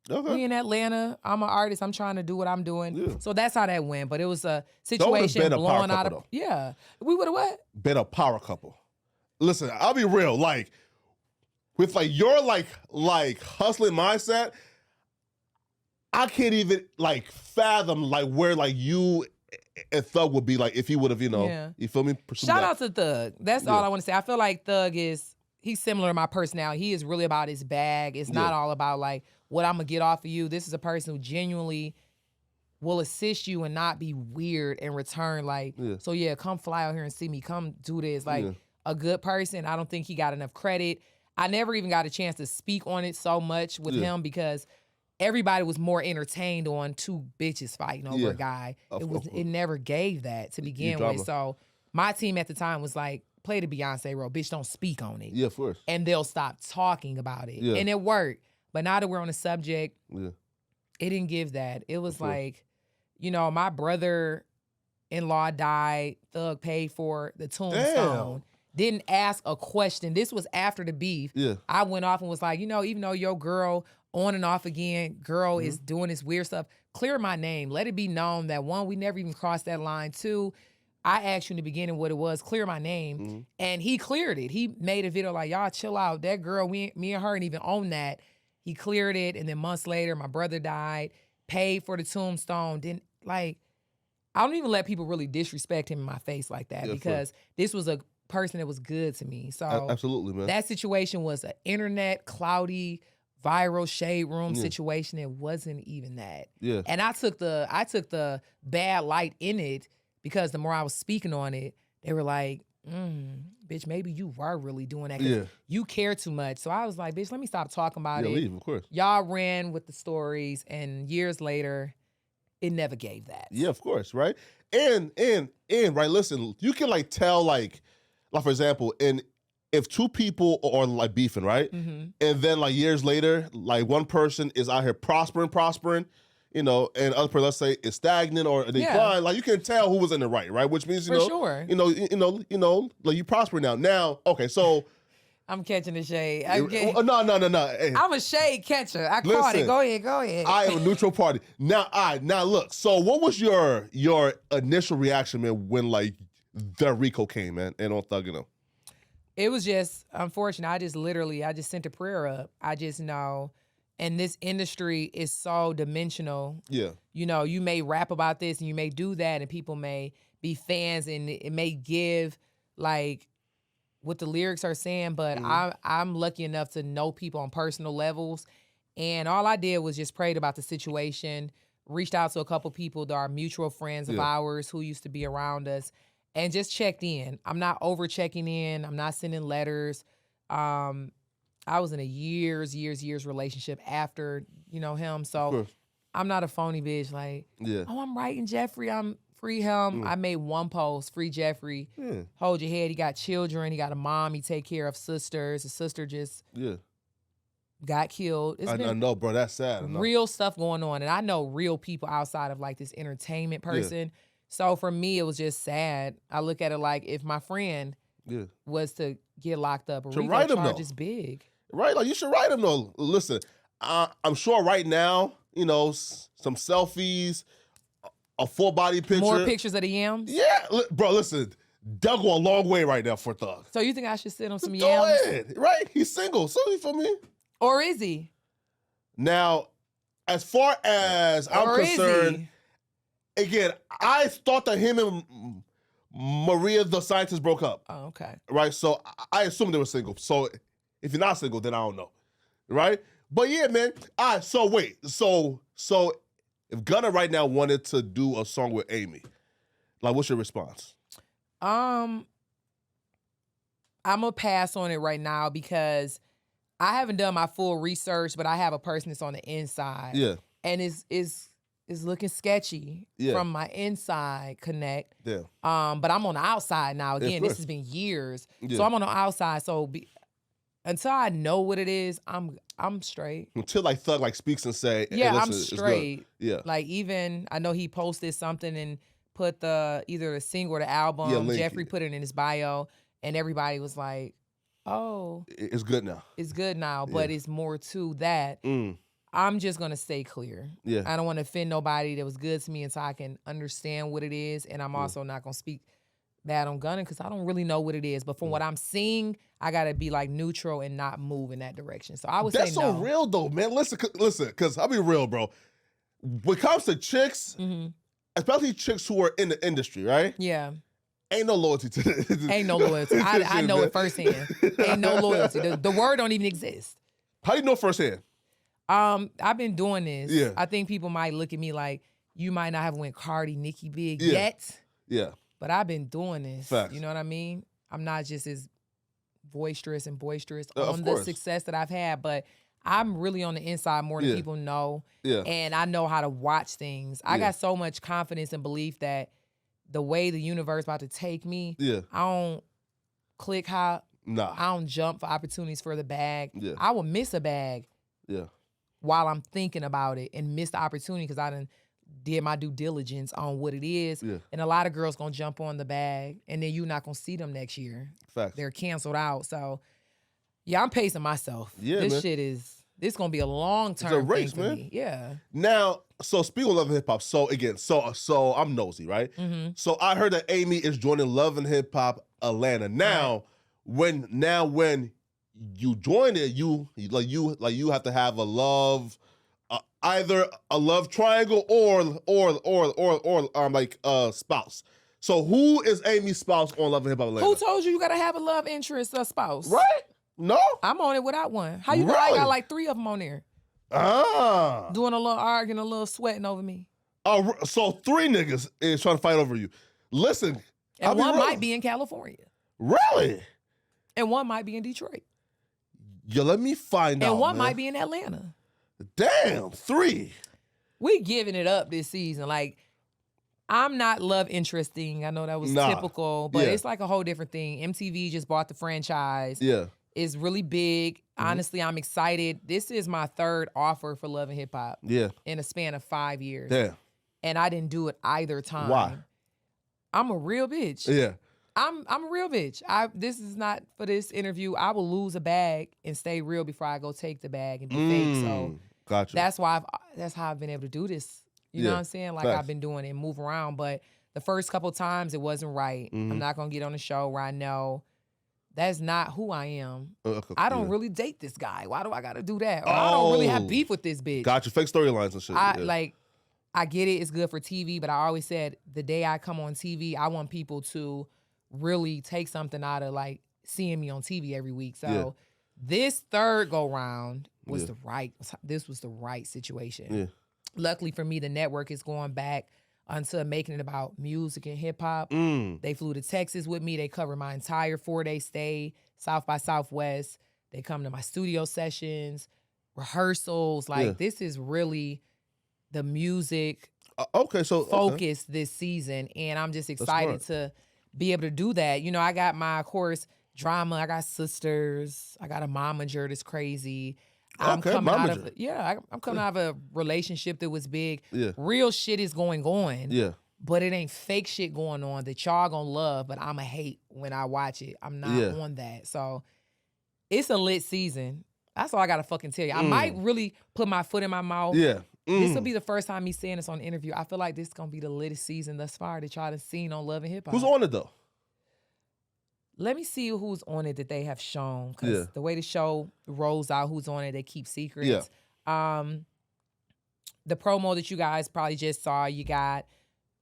Okay. We in Atlanta. I'm an artist. I'm trying to do what I'm doing. Yeah. So that's how that went. But it was a situation blowing out of. Yeah. We would have what? Been a power couple. Listen, I'll be real. Like, with like your like hustling mindset, I can't even like fathom like where like you and Thug would be like if he would have, you feel me? Shout out to Thug. That's all I want to say. I feel like Thug he's similar to my personality. He is really about his bag. It's not all about like what I'm gonna get off of you. This is a person who genuinely will assist you and not be weird in return. Like, so yeah, come fly out here and see me. Come do this. Like a good person. I don't think he got enough credit. I never even got a chance to speak on it so much with him because everybody was more entertained on two bitches fighting over a guy. It never gave that to begin with. So my team at the time was like, play the Beyonce role. Bitch, don't speak on it. Yeah, of course. And they'll stop talking about it. Yeah. And it worked. But now that we're on the subject, it didn't give that. It was like, my brother-in-law died. Thug paid for the tombstone. Damn. Didn't ask a question. This was after the beef. Yeah. I went off and was like, even though your girl on and off again, girl is doing this weird stuff, clear my name. Let it be known that one, we never even crossed that line. Two, I asked you in the beginning what it was, clear my name. And he cleared it. He made a video like, y'all chill out. That girl, me and her didn't even own that. He cleared it. And then months later, my brother died, paid for the tombstone. Didn't I don't even let people really disrespect him in my face like that because this was a person that was good to me. So absolutely, man. That situation was an internet, cloudy, viral shade room situation. It wasn't even that. Yeah. And I took the bad light in it because the more I was speaking on it, they were like, bitch, maybe you were really doing that because you care too much. So I was like, bitch, let me stop talking about it. Leave, of course. Y'all ran with the stories, and years later, it never gave that. Yeah, of course, right? And right, listen, you can like tell like for example, if two people are like beefing, right? And then like years later, like one person is out here prospering, and other person, let's say, is stagnant or a decline, like you can tell who was in the right? Which means, For sure. like you prosper now. Now, okay, so I'm catching the shade. No. Hey, I'm a shade catcher. I caught it. Go ahead. I am a neutral party. Now look, so what was your initial reaction, man, when like the RICO came, man, and on thugging them? It was just unfortunate. I just sent a prayer up. I just know, and this industry is so dimensional. Yeah. You may rap about this and you may do that and people may be fans and it may give like what the lyrics are saying, but I'm lucky enough to know people on personal levels. And all I did was just prayed about the situation, reached out to a couple people that are mutual friends of ours who used to be around us, and just checked in. I'm not over checking in. I'm not sending letters. I was in a years relationship after, him. So I'm not a phony bitch. Like, I'm writing Jeffrey. I'm free him. I made one post, free Jeffrey. Hold your head. He got children. He got a mom. He take care of sisters. His sister just got killed. I know, bro. That's sad. Real stuff going on. And I know real people outside of like this entertainment person. So for me, it was just sad. I look at it like if my friend was to get locked up, RICO charge is big. Right? Like you should write him though. Listen, I'm sure right now, some selfies, a full body picture. More pictures of the yams? Yeah. Bro, listen, they'll go a long way right now for Thug. So you think I should send him some Go yams? ahead. Right? He's single. So you feel me? Or is he? Now, as far as I'm concerned, again, I thought that him and Maria the scientist broke up. Oh, okay. Right? So I assumed they were single. So if you're not single, then I don't know. Right? But yeah, man. All right, so wait. So if Gunna right now wanted to do a song with Amy, like what's your response? I'm gonna pass on it right now because I haven't done my full research, but I have a person that's on the inside. Yeah. And is looking sketchy from my inside connect. Yeah. But I'm on the outside now. Again, this has been years. So I'm on the outside. So until I know what it is, I'm straight. Until like Thug like speaks and say, hey, yeah, listen, I'm straight. Yeah. Like even I know he posted something and put either the single or the album. Link. Jeffrey put it in his bio, and everybody was like, "Oh, it's good now. It's good now." But it's more to that. I'm just gonna stay clear. Yeah. I don't want to offend nobody that was good to me until I can understand what it is, and I'm also not gonna speak bad on Gunna because I don't really know what it is. But from what I'm seeing, I gotta be like neutral and not move in that direction. So I would say no. That's so real though, man. Listen, because I'll be real, bro. When it comes to chicks, especially chicks who are in the industry, right? Yeah. Ain't no loyalty to this. Ain't no loyalty. I know it firsthand. Ain't no loyalty. The word don't even exist. How do you know firsthand? I've been doing this. Yeah. I think people might look at me like you might not have went Cardi, Nicki big yet. Yeah. But I've been doing this. Facts. You know what I mean? I'm not just as boisterous on of the course. success that I've had, but I'm really on the inside more than people know. Yeah. And I know how to watch things. I got so much confidence and belief that the way the universe about to take me, I don't click hop. Nah. I don't jump for opportunities for the bag. Yeah. I will miss a bag. Yeah. While I'm thinking about it and miss the opportunity because I done did my due diligence on what it is. Yeah. And a lot of girls gonna jump on the bag and then you're not gonna see them next year. Facts. They're canceled out. So yeah, I'm pacing myself. Yeah, this this gonna be a long-term race, thing for man. me. Yeah. Now, so speaking of Love and Hip Hop, so again, so I'm nosy, right? So I heard that Amy is joining Love and Hip Hop Atlanta. Now, when you join it, you have to have a love, either a love triangle or like a spouse. So who is Amy's spouse on Love and Hip Hop Atlanta? Who told you gotta have a love interest or spouse? Right? No, I'm on it without one. How you know I got like 3 of them on there? Doing a little arguing, a little sweating over me. Oh, so 3 niggas is trying to fight over you. Listen, and one might be in California. Really? And one might be in Detroit. Yeah, let me find out. And one man. might be in Atlanta. Damn, 3. We giving it up this season. Like, I'm not love interesting. I know that was typical, but it's like a whole different thing. MTV just bought the franchise. Yeah. It's really big. Honestly, I'm excited. This is my 3rd offer for Love and Hip Hop. Yeah. In a span of 5 years. Damn. And I didn't do it either time. Why? I'm a real bitch. Yeah. I'm a real bitch. This is not for this interview. I will lose a bag and stay real before I go take the bag and be fake. So gotcha. that's how I've been able to do this. You know what I'm saying? Like I've been doing it and move around. But the first couple times it wasn't right. I'm not gonna get on a show where I know that's not who I am. I don't really date this guy. Why do I gotta do that? Or I don't really have beef with this bitch. Gotcha. Fake storylines and shit. I get it. It's good for TV, but I always said the day I come on TV, I want people to really take something out of like seeing me on TV every week. So this 3rd go round was the right situation. Yeah. Luckily for me, the network is going back unto making it about music and hip hop. They flew to Texas with me. They covered my entire 4-day stay, South by Southwest. They come to my studio sessions, rehearsals. Like this is really the music focus this season. And I'm just excited to be able to do that. You know, I got my, of course, drama. I got sisters. I got a momager that's crazy. I'm coming out of a relationship that was big. Yeah. Real shit is going on. Yeah. But it ain't fake shit going on that y'all gonna love, but I'ma hate when I watch it. I'm not on that. So it's a lit season. That's all I gotta fucking tell you. I might really put my foot in my mouth. Yeah. This will be the first time me saying this on an interview. I feel like this is gonna be the latest season thus far that y'all have seen on Love and Hip Hop. Who's on it though? Let me see who's on it that they have shown. Because the way the show rolls out, who's on it, they keep secrets. The promo that you guys probably just saw, you got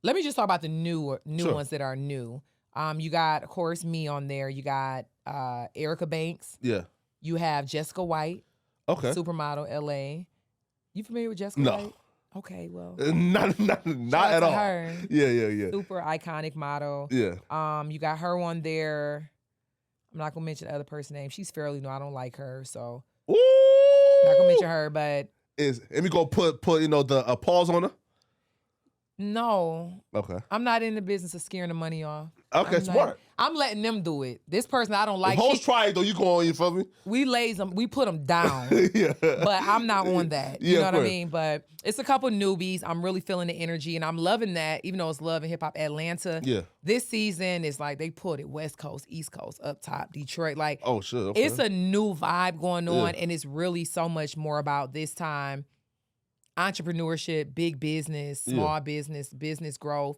Let me just talk about the new Sure. ones that are new. You got, of course, me on there. You got Erica Banks. Yeah. You have Jessica White, Okay. supermodel, LA. You familiar with Jessica No. White? Okay, well. Not shout at out to all. her. Yeah. Super iconic model. Yeah. You got her on there. I'm not gonna mention the other person's name. She's fairly new. I don't like her, so Ooh. not gonna mention her. But Let me go put the pause on her. no, Okay. I'm not in the business of scaring the money off. Okay, smart. I'm letting them do it. This person I don't like. If hoes try it though, you go on. You feel me? We lays them. We put them down. Yeah. But I'm not on that. You Yeah, know of what I course. mean? But it's a couple newbies. I'm really feeling the energy, and I'm loving that. Even though it's Love and Hip Hop Atlanta. Yeah. This season is like they put it West Coast, East Coast, up top, Detroit. Like, Oh shit. Okay. it's a new vibe going on, Yeah. and it's really so much more about this time entrepreneurship, big business, small business growth.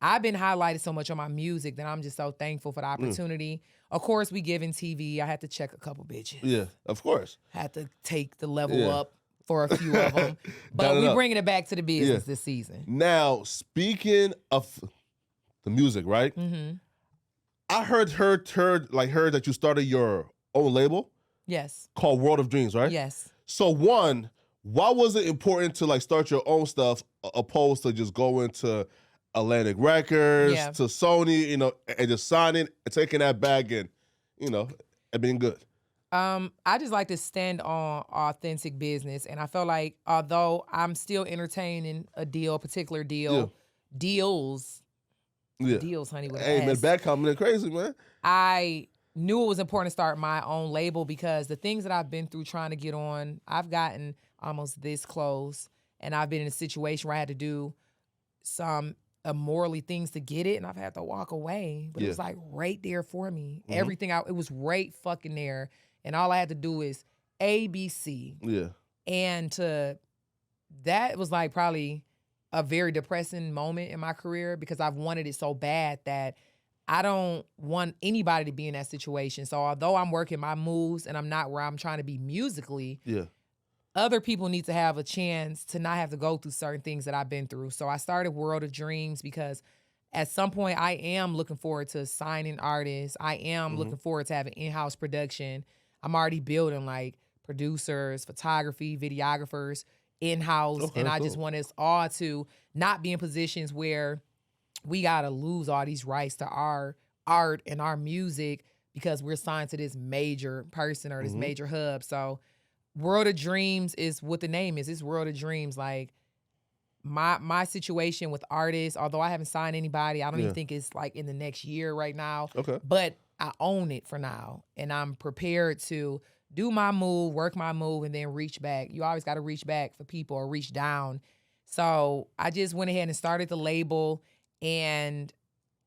I've been highlighted so much on my music that I'm just so thankful for the opportunity. Of course, we giving TV. I had to check a couple bitches. Yeah, of course. Had to take the level up for a few of them. But Done it we up. bringing it back to the business Yeah. this season. Now, speaking of the music, right? Mm-hmm. I heard that you started your own label Yes. called World of Dreams, right? Yes. So one, why was it important to like start your own stuff opposed to just going to Atlantic Records, Yeah. to Sony, and just signing and taking that bag and, and being good? I just like to stand on authentic business. And I felt like although I'm still entertaining a particular deal, deals, honey, with Hey, an man, S. bag coming in crazy, man. I knew it was important to start my own label because the things that I've been through trying to get on, I've gotten almost this close. And I've been in a situation where I had to do some immorally things to get it, and I've had to walk away. But it was like right there for me. Mhm. Everything it was right fucking there. And all I had to do is ABC. Yeah. And that was like probably a very depressing moment in my career because I've wanted it so bad that I don't want anybody to be in that situation. So although I'm working my moves and I'm not where I'm trying to be musically, Yeah. other people need to have a chance to not have to go through certain things that I've been through. So I started World of Dreams because at some point I am looking forward to signing artists. I am looking forward to having in-house production. I'm already building like producers, photography, videographers in-house. Okay, and I cool. just want us all to not be in positions where we got to lose all these rights to our art and our music because we're signed to this major person or this major hub. So World of Dreams is what the name is. It's World of Dreams. Like my situation with artists, although I haven't signed anybody, I don't even think it's like in the next year right now. Okay. But I own it for now. And I'm prepared to do my move, work my move, and then reach back. You always got to reach back for people or reach down. So I just went ahead and started the label, and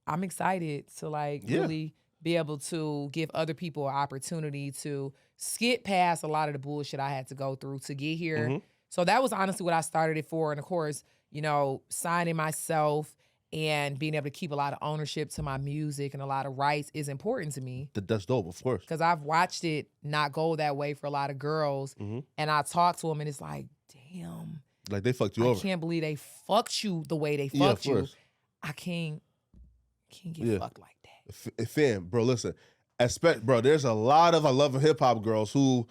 I'm excited to really be able to give other people an opportunity to skip past a lot of the bullshit I had to go through to get here. So that was honestly what I started it for. And of course, signing myself and being able to keep a lot of ownership to my music and a lot of rights is important to me. That's dope, of course. Because I've watched it not go that way for a lot of girls. And I talk to them and it's like, damn. Like they fucked you I over. can't believe they fucked you the way they fucked you. course. I can't get fucked like that. Fam, bro, listen. Bro, there's a lot of I love hip hop girls who,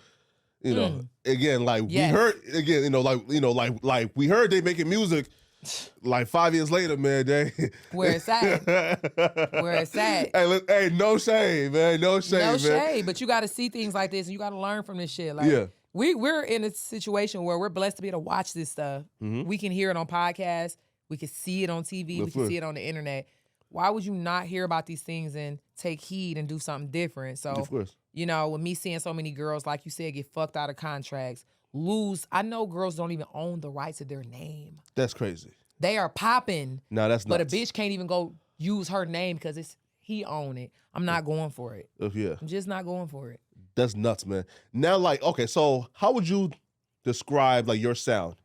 again, like we heard, again, like we heard they making music. Like 5 years later, man, where it's at. Where it's at. Hey, no shame, man. No shame, No man. shade, but you got to see things like this and you got to learn from this shit. Like, we're in a situation where we're blessed to be able to watch this stuff. We can hear it on podcasts. We can see it on TV. We can see it on the internet. Why would you not hear about these things and take heed and do something different? So, of course. With me seeing so many girls, like you said, get fucked out of contracts, lose. I know girls don't even own the rights to their name. That's crazy. They are popping. No, that's nuts. But a nuts. bitch can't even go use her name because he own it. I'm not going for it. Yeah. I'm just not going for it. That's nuts, man. Now, okay, so how would you describe your sound?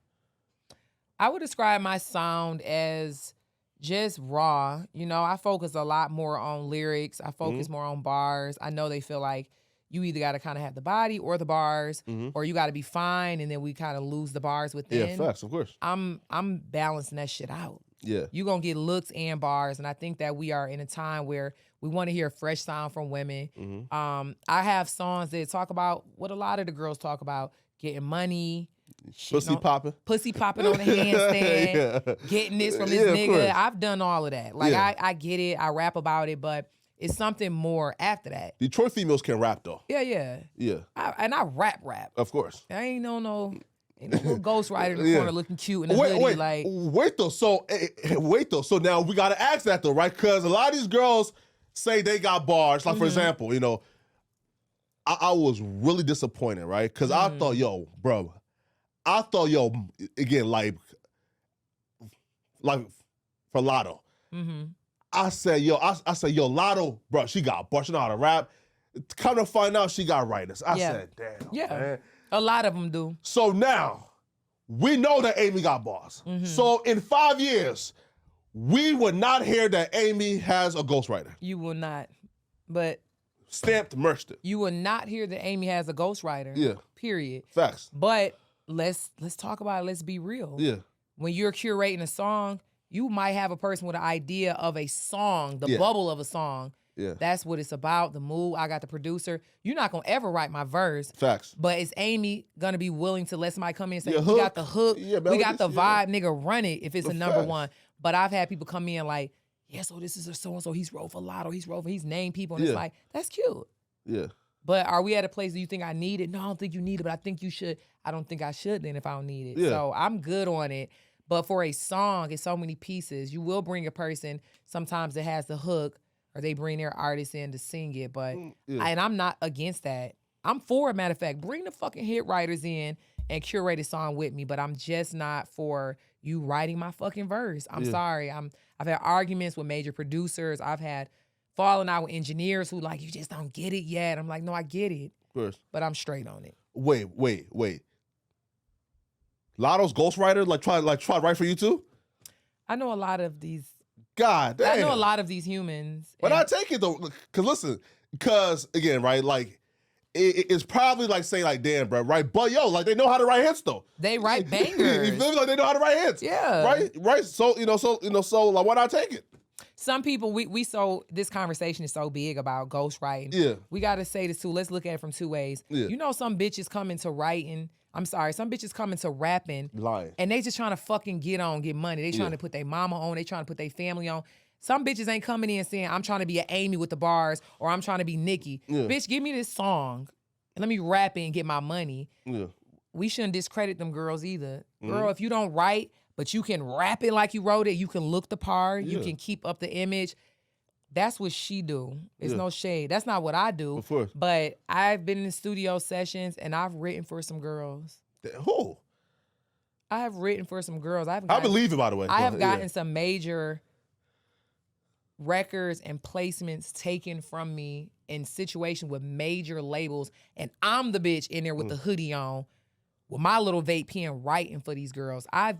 I would describe my sound as just raw. I focus a lot more on lyrics. I focus more on bars. I know they feel like you either got to kind of have the body or the bars, or you got to be fine, and then we kind of lose the bars within. Yeah, facts, of course. I'm balancing that shit out. Yeah. You're going to get looks and bars. And I think that we are in a time where we want to hear a fresh sound from women. Mm-hmm. I have songs that talk about what a lot of the girls talk about, getting money. Pussy popping. Pussy popping on the handstand. Getting this from this nigga. I've done all of that. Like, I get it. I rap about it, but it's something more after that. Detroit females can rap, though. Yeah. I rap. Of course. I ain't no little ghostwriter in the corner looking cute in the hoodie. Wait though. So now we gotta ask that though, right? Because a lot of these girls say they got bars. Like for example, you know, I was really disappointed, right? Because I thought, again, like for Latto. I said, Latto, bro, she got bars. She know how to rap. Come to find out, she got writers. I said, damn, man. A lot of them do. So now, we know that Amy got bars. So in 5 years, we would not hear that Amy has a ghostwriter. You will not. But stamped, merched it. You will not hear that Amy has a ghostwriter. Yeah. Period. Facts. But let's talk about it. Let's be real. Yeah. When you're curating a song, you might have a person with an idea of a song, the bubble of a song. Yeah. That's what it's about, the mood. I got the producer. You're not going to ever write my verse. Facts. But is Amy going to be willing to let somebody come in and say, we got the hook, we got the vibe, nigga, run it if it's a number one. But I've had people come in like, so this is a so-and-so, he's wrote for Latto, he's named people. And it's like, that's cute. Yeah. But are we at a place that you think I need it? No, I don't think you need it, but I think you should. I don't think I should then if I don't need it. Yeah. So I'm good on it. But for a song, it's so many pieces. You will bring a person sometimes that has the hook, or they bring their artist in to sing it. But and I'm not against that. I'm for it, matter of fact. Bring the fucking hit writers in and curate a song with me. But I'm just not for you writing my fucking verse. I'm sorry. I've had arguments with major producers. I've had falling out with engineers who like, you just don't get it yet. I'm like, no, I get it. Of course. But I'm straight on it. Wait. Latto's ghostwriter try to write for you too? I know a lot of these. God damn. I know a lot of these humans. But I take it though, because again, right, like it's probably like saying like, damn, bro, right? But like they know how to write hits though. They write bangers. You feel me? Like they know how to write hits. Yeah. Right. So like why not take it? Some people this conversation is so big about ghostwriting. Yeah. We gotta say this too. Let's look at it from two ways. Yeah. You know, some bitches come into writing. Some bitches come into rapping. Lying. And they just trying to fucking get money. They trying to put their mama on. They trying to put their family on. Some bitches ain't coming in saying, I'm trying to be an Amy with the bars, or I'm trying to be Nicki. Yeah. Bitch, give me this song and let me rap it and get my money. Yeah. We shouldn't discredit them girls either. Girl, if you don't write, but you can rap it like you wrote it, you can look the part, you can keep up the image. That's what she do. It's no shade. That's not what I do. Of course. But I've been in studio sessions and I've written for some girls. Who? I have written for some girls. I believe it, by the way. I have gotten some major records and placements taken from me in situations with major labels, and I'm the bitch in there with the hoodie on, with my little vape pen writing for these girls. I've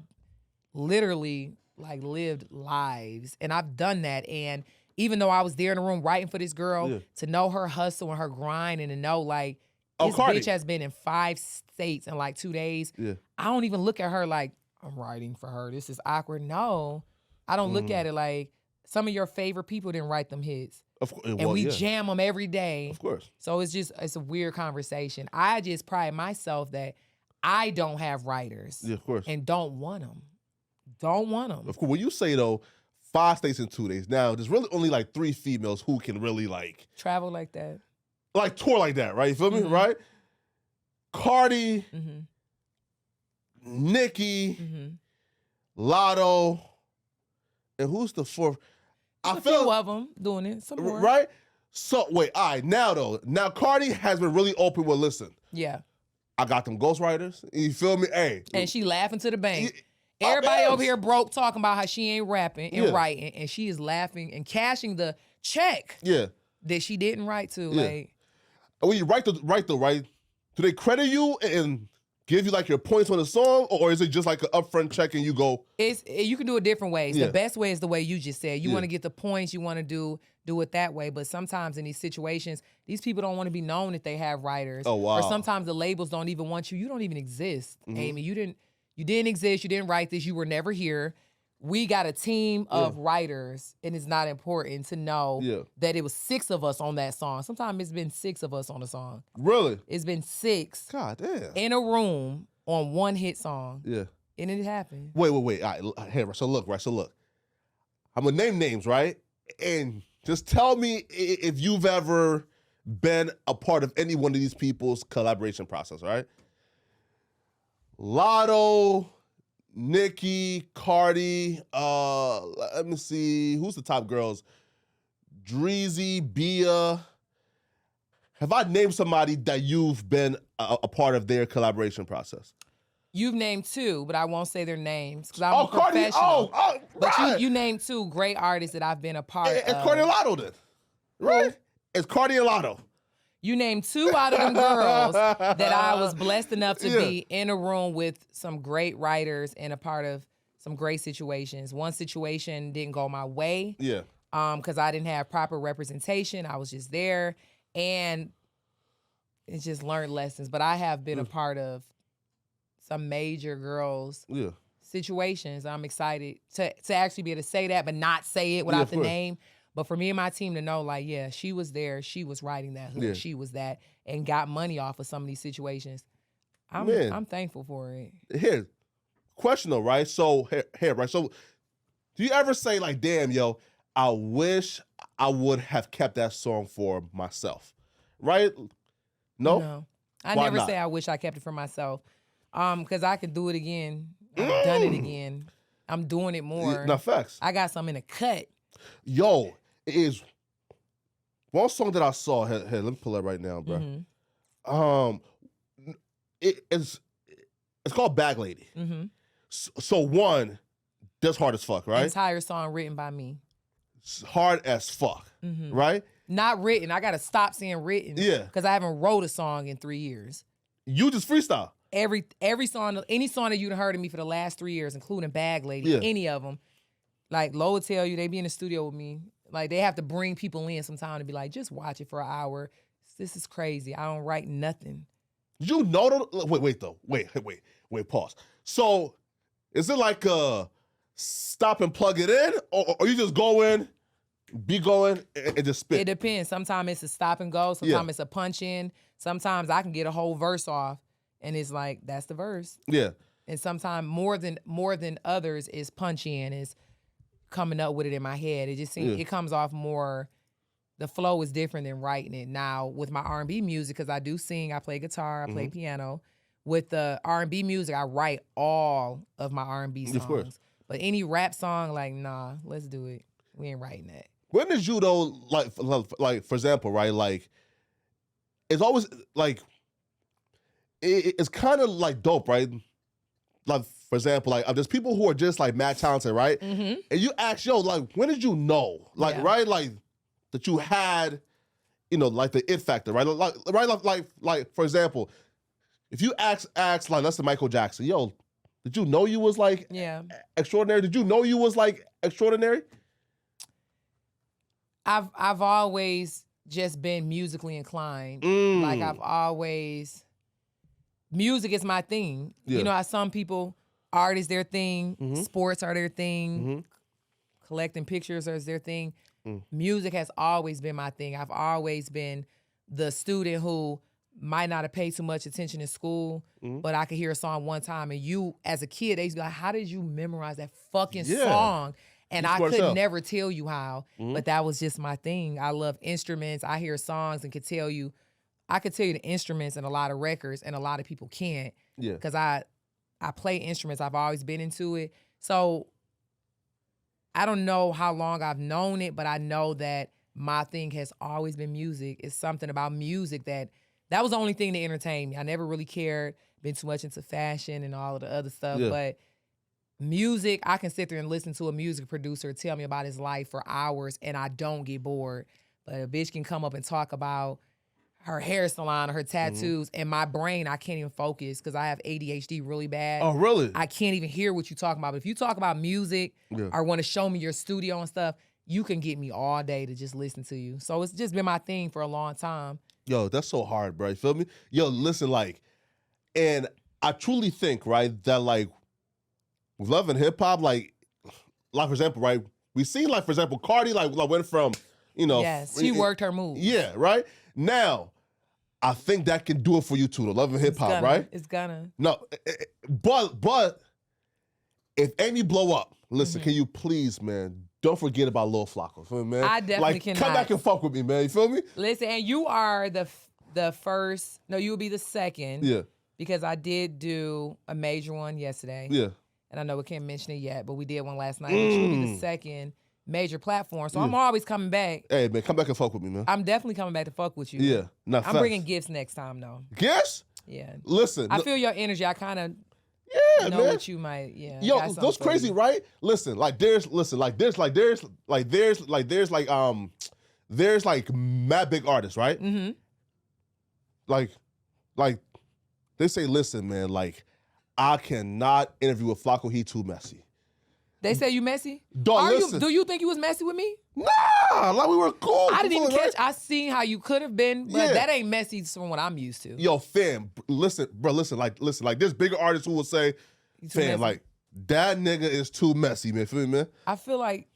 literally lived lives, and I've done that. And even though I was there in the room writing for this girl, to know her hustle and her grind, and to know this bitch has been in 5 states in 2 days. Yeah. I don't even look at her like, I'm writing for her. This is awkward. No, I don't look at it like some of your favorite people didn't write them hits. And we jam them every day. Of course. So it's a weird conversation. I just pride myself that I don't have writers. Yeah, of course. And don't want them. Don't want them. Of course. When you say though, 5 states in 2 days. Now, there's really only 3 females who can really travel like that. Tour like that, right? You feel me? Right? Cardi, Nicki, Latto, and who's the 4th? A few of them doing it. Some more. Right? So, wait, all right. Now Cardi has been really open with, listen. Yeah. I got them ghostwriters. You feel me? Hey. And she laughing to the bank. Everybody over here broke talking about how she ain't rapping and writing, and she is laughing and cashing the check that she didn't write to. And when you write though, right? Do they credit you and give you your points on the song, or is it just an upfront check and you go? You can do it different ways. The best way is the way you just said. You want to get the points. You want to do it that way. But sometimes in these situations, these people don't want to be known that they have writers. Oh wow! Or sometimes the labels don't even want you. You don't even exist, Amy. You didn't exist. You didn't write this. You were never here. we got a team of writers, and it's not important to know that it was 6 of us on that song. Sometimes it's been 6 of us on a song. Really? It's been 6. God damn. In a room on one hit song. Yeah. And it happened. Wait. All right, here, so look. I'm gonna name names, right? And just tell me if you've ever been a part of any one of these people's collaboration process, right? Latto, Nicki, Cardi, let me see, who's the top girls? Dreezy, Bia. Have I named somebody that you've been a part of their collaboration process? You've named 2, but I won't say their names because I'm a professional. Cardi, right. But you named 2 great artists that I've been a part of. It's Cardi and Latto then, right? It's Cardi and Latto. You named 2 out of them girls that I was blessed enough to be in a room with some great writers and a part of some great situations. One situation didn't go my way. Yeah. Because I didn't have proper representation. I was just there. And it's just learned lessons. But I have been a part of some major girls' situations. I'm excited to actually be able to say that, but not say it without the name. But for me and my team to know, like, yeah, she was there. She was writing that hook. Yeah. She was that and got money off of some of these situations. I'm thankful for it. Here, question though, right? So, right? So, do you ever say, like, damn, yo, I wish I would have kept that song for myself, right? No? I never say I wish I kept it for myself because I could do it again. I've done it again. I'm doing it more. No, facts. I got something in the cut. Yo, it is one song that I saw. Here, let me pull it right now, bro. Mm-hmm. It's called Bag Lady. Mm-hmm. So one, that's hard as fuck, right? Entire song written by me. It's hard as fuck, right? Not written. I gotta stop saying written. Yeah, because I haven't wrote a song in 3 years. You just freestyle every song, any song that you've heard of me for the last 3 years, including Bag Lady, any of them. Like Lo will tell you, they be in the studio with me. Like they have to bring people in sometime to be like, just watch it for an hour. This is crazy. I don't write nothing. You know, wait, pause. So, is it like stop and plug it in, or you just go in, be going, and just spit? It depends. Sometimes it's a stop and go. Sometimes it's a punch in. Sometimes I can get a whole verse off, and it's like that's the verse. Yeah. And sometimes more than others is punch in, is coming up with it in my head. It just seems it comes off more. The flow is different than writing it. Now with my R&B music, because I do sing, I play guitar, I play piano. With the R&B music, I write all of my R&B songs. Of course. But any rap song, like, nah, let's do it. We ain't writing that. When did you though, like for example, right? Like, it's always like, it's kind of like dope, right? Like, for example, like there's people who are just like mad talented, right? Mm-hmm. And you ask, yo, like, when did you know, like, right, like that you had, you know, like the it factor, right? Like for example, if you ask like let's say Michael Jackson, yo, did you know you was like extraordinary? Did you know you was like extraordinary? I've always just been musically inclined. Like I've always, music is my thing. Yeah. You know how some people, art is their thing, sports are their thing, collecting pictures is their thing. Music has always been my thing. I've always been the student who might not have paid too much attention in school, but I could hear a song one time, and you, as a kid, they used to be like, how did you memorize that fucking song? And I could never tell you how, but that was just my thing. I love instruments. I hear songs and I could tell you the instruments and a lot of records, and a lot of people can't. Yeah. Because I play instruments. I've always been into it. So I don't know how long I've known it, but I know that my thing has always been music. It's something about music that was the only thing that entertained me. I never really cared, been too much into fashion and all of the other stuff, but music, I can sit there and listen to a music producer tell me about his life for hours and I don't get bored. But a bitch can come up and talk about her hair salon or her tattoos, and my brain, I can't even focus because I have ADHD really bad. Oh, really? I can't even hear what you're talking about. But if you talk about music or want to show me your studio and stuff, you can get me all day to just listen to you. So it's just been my thing for a long time. Yo, that's so hard, bro. You feel me? Yo, listen, like, and I truly think, right, that like, love and hip hop, like, like for example, right? We seen like for example, Cardi like went from, you know, yes, she worked her moves. Yeah, right. Now, I think that can do it for you too. The Love and Hip Hop, right? It's gonna. No, but if Amy blow up, listen, can you please, man, don't forget about Lil Flakko, feel me, man? I definitely like, cannot. Come back and fuck with me, man. You feel me? Listen, and you are the first. No, you will be the second. Yeah. Because I did do a major one yesterday. Yeah. And I know we can't mention it yet, but we did one last night. But you will be the second major platform. So I'm always coming back. Hey, man, come back and fuck with me, man. I'm definitely coming back to fuck with you. Yeah. Nah, I'm bringing gifts next time, though. Gifts? Yeah. Listen. I feel your energy. I kind of know man. what you might, Yo, those crazy, right? Listen, there's mad big artists, right? Mm-hmm. Like they say, listen, man, like I cannot interview with Flakko. He too messy. They say you messy? Dog, listen. Do you think you was messy with me? Nah, like we were cool. I didn't even catch. Right? I seen how you could have been, but that ain't messy from what I'm used to. Yo, fam, listen, like there's bigger artists who will say, fam, like that nigga is too messy, man. Feel me, man? I feel like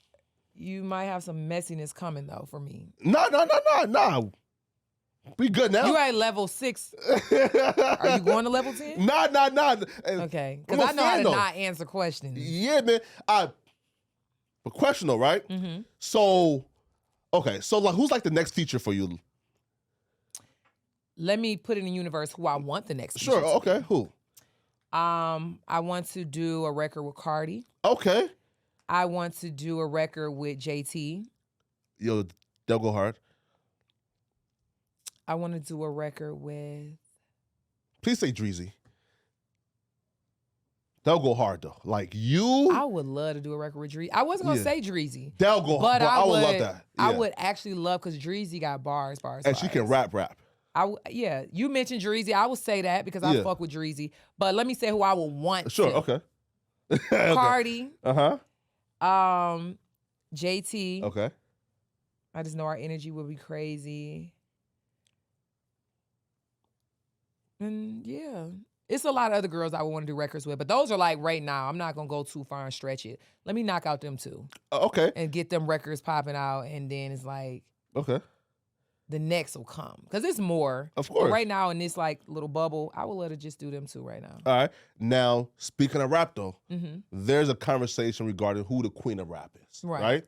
you might have some messiness coming though for me. Nah. We good now. You at level 6. Are you going to level 10? Nah. Okay, because I know how to not answer questions. Yeah, man. A question though, right? Mm-hmm. So, okay, so like, who's like the next feature for you? Let me put in the universe who I want the next feature. Sure. Okay. Who? I want to do a record with Cardi. Okay. I want to do a record with JT. Yo, they'll go hard. I want to do a record with... Please say Dreezy. They'll go hard though. Like you... I would love to do a record with Dreezy. I wasn't going to say Dreezy. They'll go hard, but I would love that. Yeah. I would actually love, because Dreezy got bars. And she can rap. Yeah, you mentioned Dreezy. I would say that because I fuck with Dreezy. But let me say who I would want Sure, to. okay. Cardi. Uh-huh. JT. Okay. I just know our energy will be crazy. And yeah, it's a lot of other girls I would want to do records with, but those are like right now. I'm not gonna go too far and stretch it. Let me knock out them two. Okay. And get them records popping out, and then it's like, okay, the next will come, because it's more. Of course. But right now in this like little bubble, I would let her just do them two right now. All right. Now, speaking of rap though, there's a conversation regarding who the queen of rap is. Right.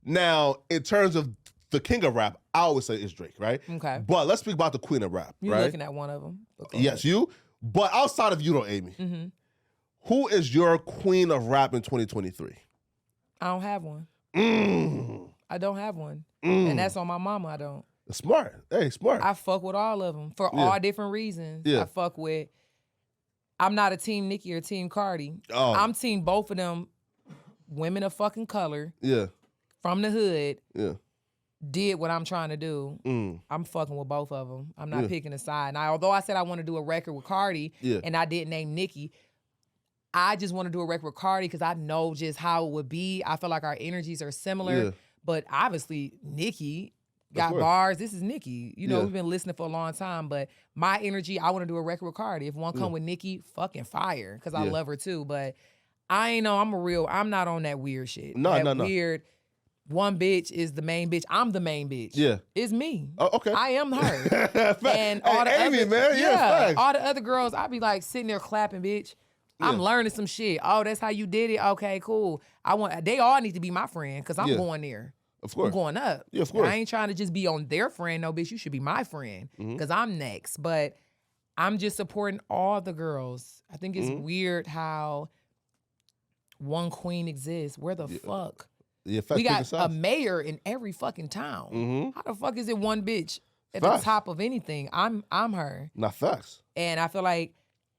Now, in terms of the king of rap, I always say it's Drake, right? Okay. But let's speak about the queen of rap, You're right? looking at one of them. Yes, you. But outside of you though, Amy, who is your queen of rap in 2023? I don't have one. I don't have one. And that's on my mama, I don't. Smart. Hey, smart. I fuck with all of them for all different reasons. Yeah. I fuck with, I'm not a team Nicki or team Cardi. Oh. I'm team both of them women of fucking color. Yeah. From the hood. Yeah. Did what I'm trying to do. I'm fucking with both of them. I'm not picking a side. Now, although I said I want to do a record with Cardi and I didn't name Nicki, I just want to do a record with Cardi because I know just how it would be. I feel like our energies are similar. But obviously, Nicki got bars. This is Nicki. You know, we've been listening for a long time. But my energy, I want to do a record with Cardi. If one come with Nicki, fucking fire. Because I love her too. But I ain't know. I'm not on that weird shit. No. Weird. One bitch is the main bitch. I'm the main bitch. Yeah. It's me. Oh, okay. I am her. And all the Amy, other, man. Yeah, all the other girls, I be like sitting there clapping, bitch. I'm learning some shit. Oh, that's how you did it? Okay, cool. They all need to be my friend because I'm going there. Of course. I'm going up. Yeah, of course. I ain't trying to just be on their friend. No, bitch, you should be my friend because I'm next. But I'm just supporting all the girls. I think it's weird how one queen exists. Where the fuck? Yeah, we got a mayor in every fucking town. How the fuck is it one bitch at the top of anything? I'm her. Not facts. And I feel like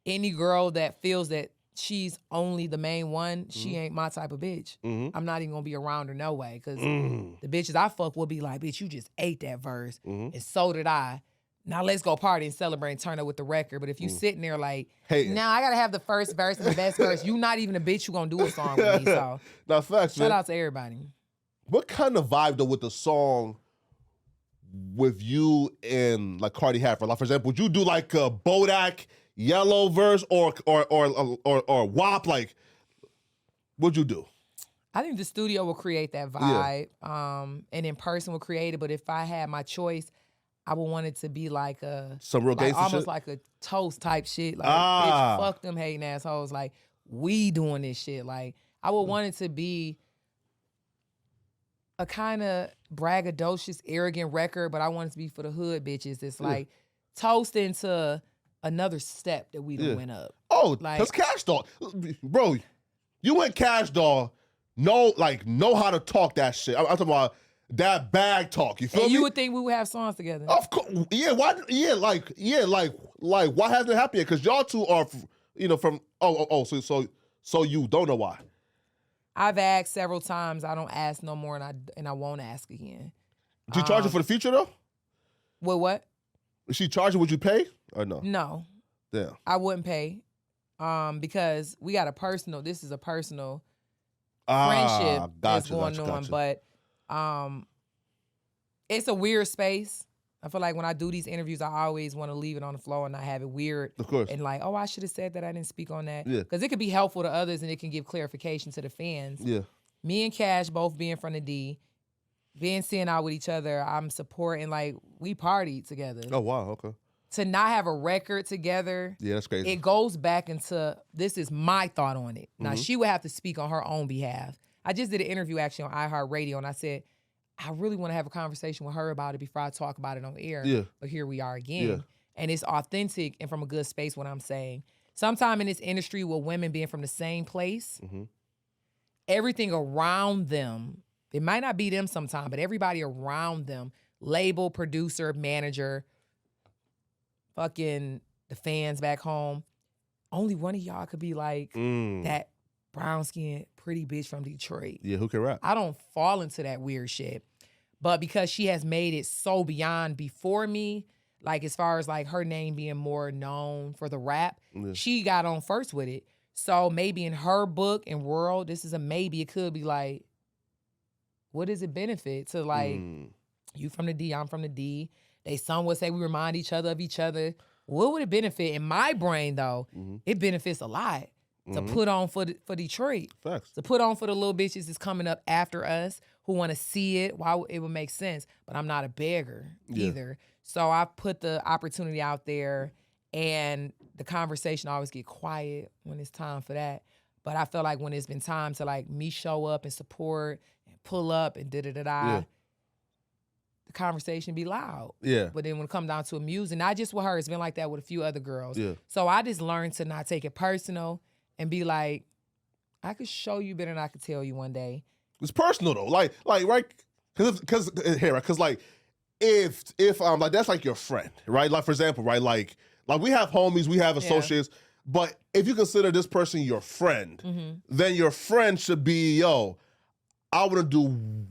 any girl that feels that she's only the main one, she ain't my type of bitch. I'm not even gonna be around her no way. Cause the bitches I fuck will be like, bitch, you just ate that verse. And so did I. Now let's go party and celebrate and turn up with the record. But if you sitting there like, now I gotta have the first verse and the best verse, you not even a bitch who gonna do a song with me. So now facts, shout out to everybody. What kind of vibe though with the song with you and like Cardi had for? Like for example, would you do like a Bodak Yellow verse or WAP? Like, what'd you do? I think the studio will create that vibe, and in person will create it. But if I had my choice, I would want it to be like some real gangster almost shit? like a toast type shit. Like, bitch, fuck them hating assholes. Like, we doing this shit. Like, I would want it to be a kind of braggadocious, arrogant record, but I want it to be for the hood bitches. It's like toasting to another step that we done went up. Oh, like, because Kash Doll, bro, you and Kash Doll know how to talk that shit. I'm talking about that bag talk. You feel me? You would think we would have songs together. Of course, yeah. Why? Yeah, like why hasn't it happened yet? Because y'all two are, from. So you don't know why. I've asked several times. I don't ask no more, and I won't ask again. Do you charge her for the future though? Well, what? Is she charging? Would you pay or no? No. Damn. I wouldn't pay, because we got a personal. This is a personal friendship that's going on, but it's a weird space. I feel like when I do these interviews, I always want to leave it on the floor and not have it weird. Of course. And like, oh, I should have said that. I didn't speak on that. Yeah. Because it could be helpful to others and it can give clarification to the fans. Yeah. Me and Kash both being from the D, being seen out with each other, I'm supporting, like, we partied together. Oh, wow. Okay. To not have a record together. Yeah, that's crazy. It goes back into, this is my thought on it. Now, she would have to speak on her own behalf. I just did an interview actually on iHeartRadio, and I said, I really want to have a conversation with her about it before I talk about it on air. Yeah. But here we are again. Yeah. And it's authentic and from a good space, what I'm saying. Sometime in this industry with women being from the same place, everything around them, it might not be them sometime, but everybody around them, label, producer, manager, fucking the fans back home, only one of y'all could be like that brown-skinned, pretty bitch from Detroit. Yeah, who can rap? I don't fall into that weird shit. But because she has made it so beyond before me, like as far as like her name being more known for the rap, she got on first with it. So maybe in her book and world, this is a maybe. It could be like, what does it benefit to like, you from the D, I'm from the D. Some would say we remind each other of each other. What would it benefit? In my brain though, it benefits a lot. To put on for Detroit. Facts. To put on for the little bitches that's coming up after us who want to see it. Why it would make sense. But I'm not a beggar either. So I put the opportunity out there, and the conversation always get quiet when it's time for that. But I feel like when it's been time to like me show up and support and pull up and da-da-da-da, the conversation be loud. Yeah. But then when it come down to music, not just with her, it's been like that with a few other girls. Yeah. So I just learned to not take it personal and be like, I could show you better than I could tell you one day. It's personal though, like right? Because like if like that's like your friend, right? Like for example, right? Like we have homies, we have associates, but if you consider this person your friend, then your friend should be, yo, I want to do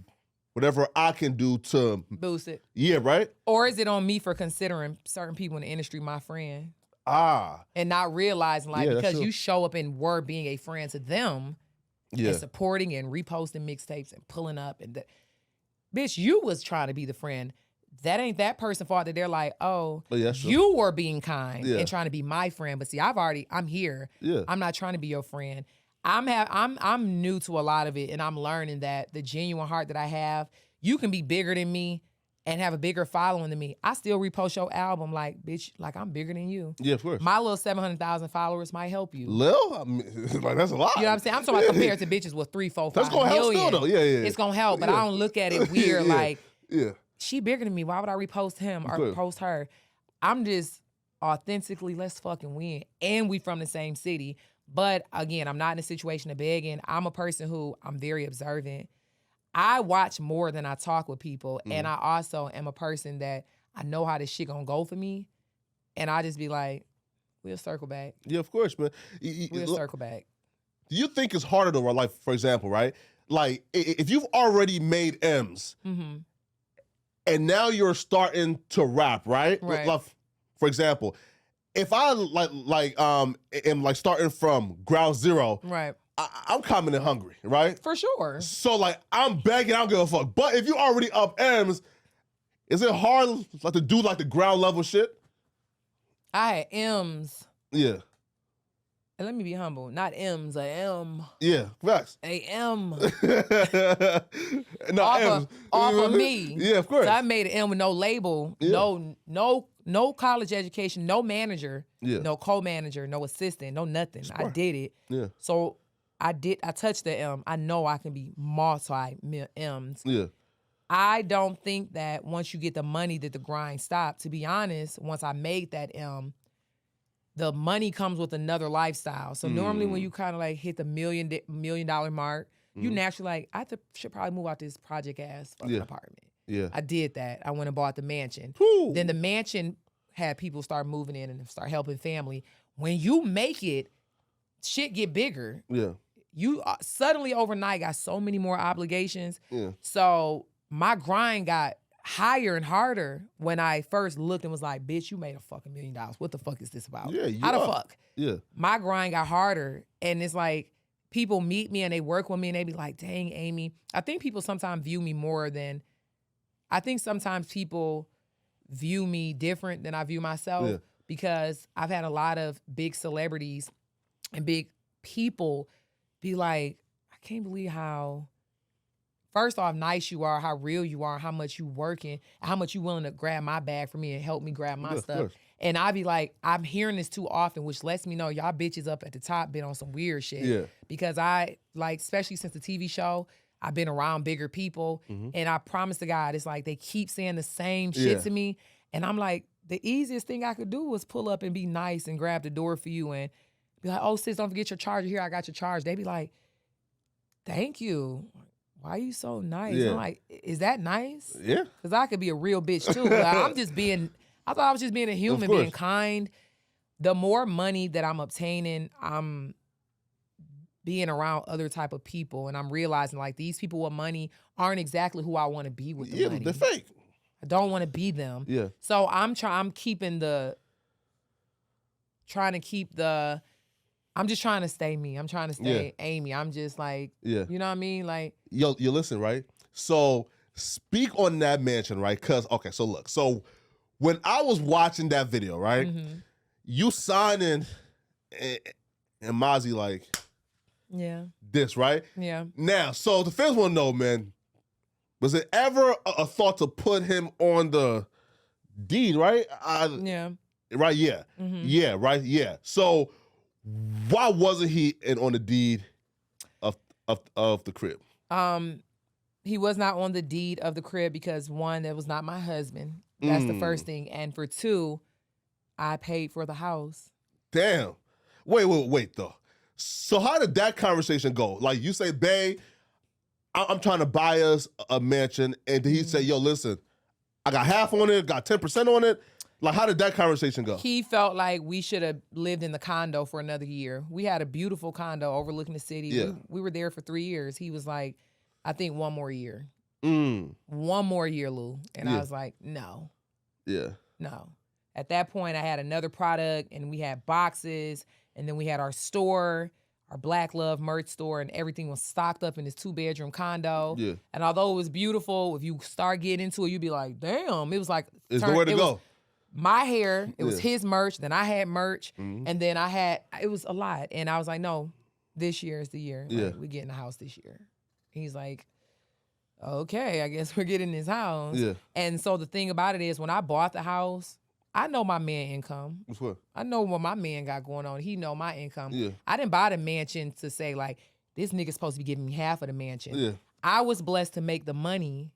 whatever I can do to boost it. Yeah, right? Or is it on me for considering certain people in the industry my friend? And not realizing, like, because you show up and were being a friend to them and supporting and reposting mixtapes and pulling up and bitch, you was trying to be the friend. That ain't that person's fault that they're like, you were being kind and trying to be my friend. But see, I'm here. Yeah. I'm not trying to be your friend. I'm new to a lot of it, and I'm learning that the genuine heart that I have, you can be bigger than me and have a bigger following than me. I still repost your album like, bitch, like I'm bigger than you. Yeah, of course. My little 700,000 followers might help you. Lil? I mean, like, that's a lot. You know what I'm saying? I'm talking about compared to bitches with 3, 4, 5 That's gonna million. help still though. Yeah. It's gonna help, but I don't look at it weird like, yeah. She bigger than me. Why would I repost him or post her? I'm just authentically, let's fucking win. And we from the same city. But again, I'm not in a situation of begging. I'm a person who I'm very observant. I watch more than I talk with people. And I also am a person that I know how this shit gonna go for me. And I just be like, we'll circle back. Yeah, of course, man. We'll circle back. Do you think it's harder though, like, for example, right? Like, if you've already made M's and now you're starting to rap, right? Like, for example, if I am like starting from ground zero, right? I'm coming in hungry, right? For sure. So like I'm begging, I don't give a fuck. But if you already up M's, is it hard like to do like the ground level shit? I had M's. Yeah. And let me be humble. Not M's, a M. Yeah, facts. A M. No, off of me. Yeah, of course. So I made an M with no label, no college education, no manager, no co-manager, no assistant, no nothing. Smart. I did it. Yeah. So I touched the M. I know I can be multi-M's. Yeah. I don't think that once you get the money that the grind stopped. To be honest, once I made that M, the money comes with another lifestyle. So normally when you kind of like hit the $1 million mark, you naturally like, should probably move out this project ass fucking apartment. Yeah. I did that. I went and bought the mansion. Whew. Then the mansion had people start moving in and start helping family. When you make it, shit get bigger. Yeah. You suddenly overnight got so many more obligations. Yeah. So my grind got higher and harder when I first looked and was like, bitch, you made a fucking $1 million. What the fuck is this about? Yeah, How the fuck? Yeah. My grind got harder. And it's like, people meet me and they work with me and they be like, dang, Amy. I think people sometimes view me more than, I think sometimes people view me different than I view myself because I've had a lot of big celebrities and big people be like, I can't believe how, first off, nice you are, how real you are, how much you working, how much you willing to grab my bag for me and help me grab my stuff. And I be like, I'm hearing this too often, which lets me know y'all bitches up at the top been on some weird shit. Yeah. Because I, like, especially since the TV show, I've been around bigger people. And I promise to God, it's like they keep saying the same shit to me. And I'm like, the easiest thing I could do was pull up and be nice and grab the door for you and be like, oh, sis, don't forget your charger. Here, I got your charge. They be like, thank you. Why are you so nice? I'm like, is that nice? Yeah. Because I could be a real bitch too. Like, I'm just being, I thought I was just being a human, being kind. The more money that I'm obtaining, I'm being around other type of people. And I'm realizing like these people with money aren't exactly who I want to be with the money. They're fake. I don't want to be them. Yeah. So I'm trying to keep I'm just trying to stay me. I'm trying to stay Amy. I'm just like, you know what I mean? Like, yo, you listen, right? So speak on that mansion, right? Cause okay, so look, so when I was watching that video, right, you signing and Mazi like, this, right? Yeah. Now, so the fans want to know, man, was it ever a thought to put him on the deed, right? Right, yeah. Yeah, right, yeah. So why wasn't he on the deed of the crib? He was not on the deed of the crib because one, that was not my husband. That's the first thing. And for two, I paid for the house. Damn. Wait though. So how did that conversation go? Like you say, babe, I'm trying to buy us a mansion. And did he say, yo, listen, I got half on it, got 10% on it? Like, how did that conversation go? He felt like we should have lived in the condo for another year. We had a beautiful condo overlooking the city. Yeah. We were there for 3 years. He was like, I think one more year. 1 more year, Lou. And I was like, no. Yeah. No. At that point, I had another product, and we had boxes, and then we had our store, our Black Love merch store, and everything was stocked up in this 2-bedroom condo. Yeah. And although it was beautiful, if you start getting into it, you'd be like, damn. It was like... It's nowhere to go. My hair, it was his merch, then I had merch, and then it was a lot. And I was like, no, this year is the year. Like, we get in the house this year. He's like, okay, I guess we're getting this house. Yeah. And so the thing about it is when I bought the house, I know my man income. What's what? I know what my man got going on. He know my income. Yeah. I didn't buy the mansion to say like, this nigga's supposed to be giving me half of the mansion. Yeah. I was blessed to make the money.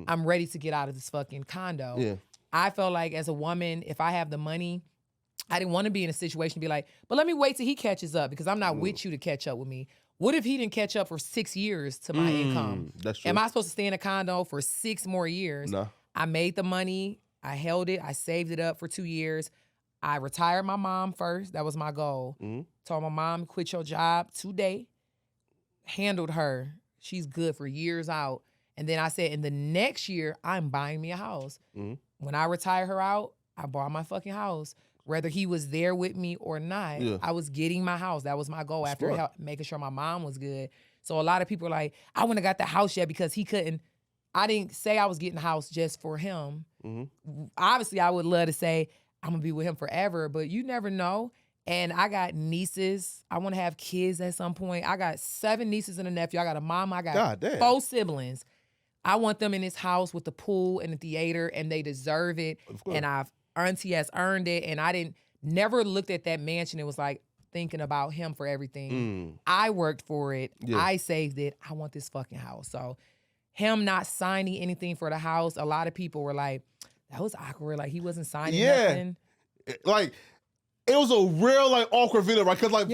I'm ready to get out of this fucking condo. Yeah. I felt like as a woman, if I have the money, I didn't want to be in a situation to be like, but let me wait till he catches up because I'm not with you to catch up with me. What if he didn't catch up for 6 years to my income? That's true. Am I supposed to stay in a condo for 6 more years? No. I made the money. I held it. I saved it up for 2 years. I retired my mom first. That was my goal. Told my mom, quit your job today. Handled her. She's good for years out. And then I said, in the next year, I'm buying me a house. When I retire her out, I bought my fucking house. Whether he was there with me or not, I was getting my house. That was my goal after making sure my mom was good. So a lot of people are like, I wouldn't have got the house yet because he couldn't. I didn't say I was getting the house just for him. Obviously, I would love to say I'm going to be with him forever, but you never know. And I got nieces. I want to have kids at some point. I got 7 nieces and a nephew. I got a mom. I got 4 siblings. I want them in this house with the pool and the theater, and they deserve it. And auntie has earned it. And I never looked at that mansion. It was like thinking about him for everything. I worked for it. Yeah. I saved it. I want this fucking house. So him not signing anything for the house, a lot of people were like, that was awkward. Like, he wasn't signing nothing. Like, it was a real, like, awkward video, right? Because, like,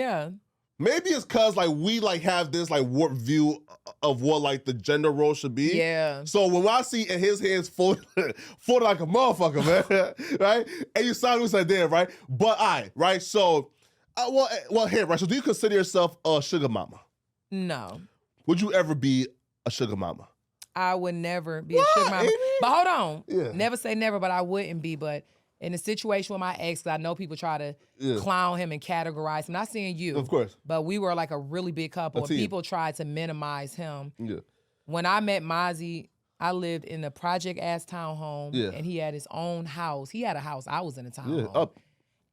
maybe it's because, like, we, like, have this, like, warped view of what, like, the gender role should be. Yeah. So when I see in his hands folded like a motherfucker, man, right? And you sign me like, damn, right? But right? So, well, here, right? So do you consider yourself a sugar mama? No. Would you ever be a sugar mama? I would never be a sugar mama. Amy? But hold on. Yeah. Never say never, but I wouldn't be. But in the situation with my ex, 'cause I know people try to clown him and categorize him. Not saying you. Of course. But we were like a really big couple. And people tried to minimize him. Yeah. When I met Mazi, I lived in a project-ass townhome. Yeah. And he had his own house. He had a house. I was in a townhome.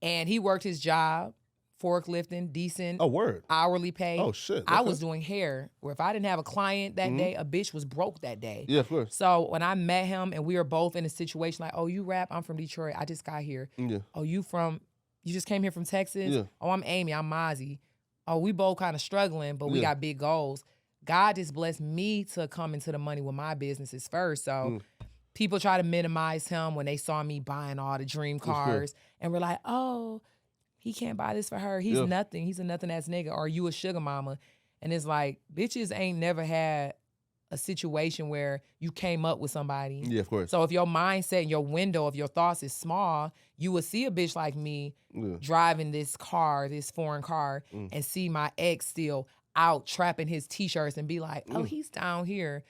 And he worked his job. Forklifting, decent hourly pay. Oh, shit. Okay. I was doing hair, where if I didn't have a client that day, a bitch was broke that day. Yeah, of course. So when I met him and we were both in a situation like, oh, you rap? I'm from Detroit. I just got here. Yeah. Oh, you just came here from Texas? Yeah. Oh, I'm Amy. I'm Mazi. Oh, we both kind of struggling, but we got big goals. God just blessed me to come into the money with my businesses first. So people try to minimize him when they saw me buying all the dream cars and we're like, oh, he can't buy this for her. He's nothing. He's a nothing-ass nigga. Or you a sugar mama. And it's like, bitches ain't never had a situation where you came up with somebody. Yeah, of course. So if your mindset and your window of your thoughts is small, you would see a bitch like me driving this car, this foreign car, and see my ex still out trapping his T-shirts and be like, oh, he's down here.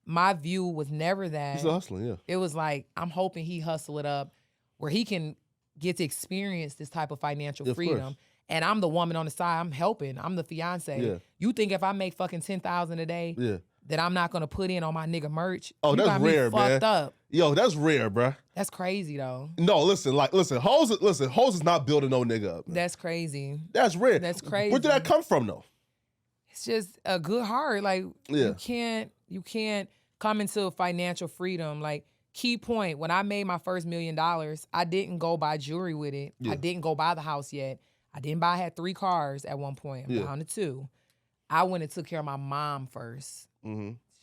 My view was never that. He's hustling, yeah. It was like, I'm hoping he hustle it up where he can get to experience this type of financial freedom. And I'm the woman on the side. I'm helping. I'm the fiance. Yeah. You think if I make fucking $10,000 a day, that I'm not gonna put in on my nigga merch? Oh, you that's rare, man. Fucked up. Yo, that's rare, bruh. That's crazy though. No, listen, hoes is not building no nigga up. Man. That's crazy. That's rare. That's crazy. Where did that come from though? It's just a good heart. Like you can't come into financial freedom. Like, key point, when I made my first $1 million, I didn't go buy jewelry with it. Yeah. I didn't go buy the house yet. I had 3 cars at one point. I'm down to 2. I went and took care of my mom first.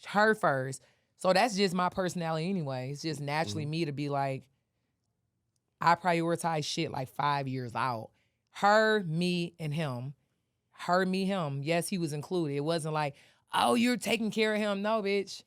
Her first. So that's just my personality anyway. It's just naturally me to be like, I prioritize shit like 5 years out. Her, me, and him. Her, me, him. Yes, he was included. It wasn't like, oh, you're taking care of him. No, bitch.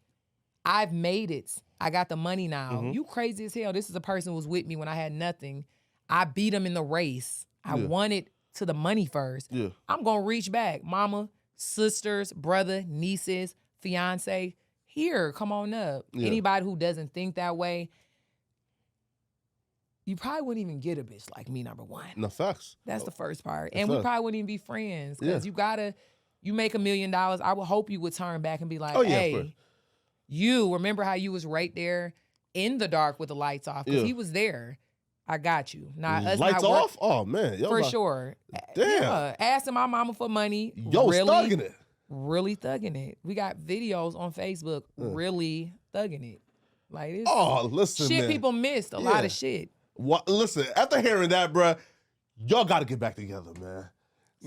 I've made it. I got the money now. You crazy as hell. This is a person who was with me when I had nothing. I beat him in the race. I wanted to the money first. Yeah. I'm going to reach back. Mama, sisters, brother, nieces, fiance, here, come on up. Yeah. Anybody who doesn't think that way, you probably wouldn't even get a bitch like me, number one. No, facts. That's the first part. And we probably wouldn't even be friends because you make $1 million. I would hope you would turn back and be like, hey, you remember how you was right there in the dark with the lights off? Because he was there. I got you. Us lights not off? Oh, man. Yo, for sure. Damn. Yeah. Asking my mama for money. Yo, really thugging it. Really thugging it. We got videos on Facebook really thugging it. Like, it's listen, shit, man. People missed a lot of shit. What? Listen, after hearing that, bruh, y'all got to get back together, man.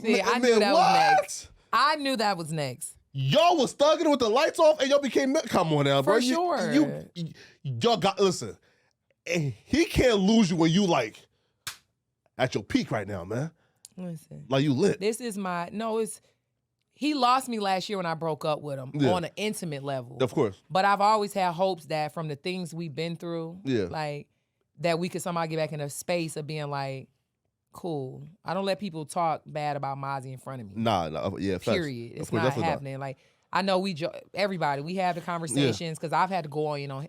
See, I knew that was next. I knew that was next. Y'all was thugging with the lights off and y'all became, come on now, bro. For sure. Y'all got, listen, he can't lose you when you like at your peak right now, man. Listen. Like you lit. This is he lost me last year when I broke up with him on an intimate level. Of course. But I've always had hopes that from the things we've been through, like that we could somehow get back in a space of being like, cool. I don't let people talk bad about Mazi in front of me. Nah, yeah, period. Facts. It's not happening. Not. Like, I know we have the conversations because I've had to go in on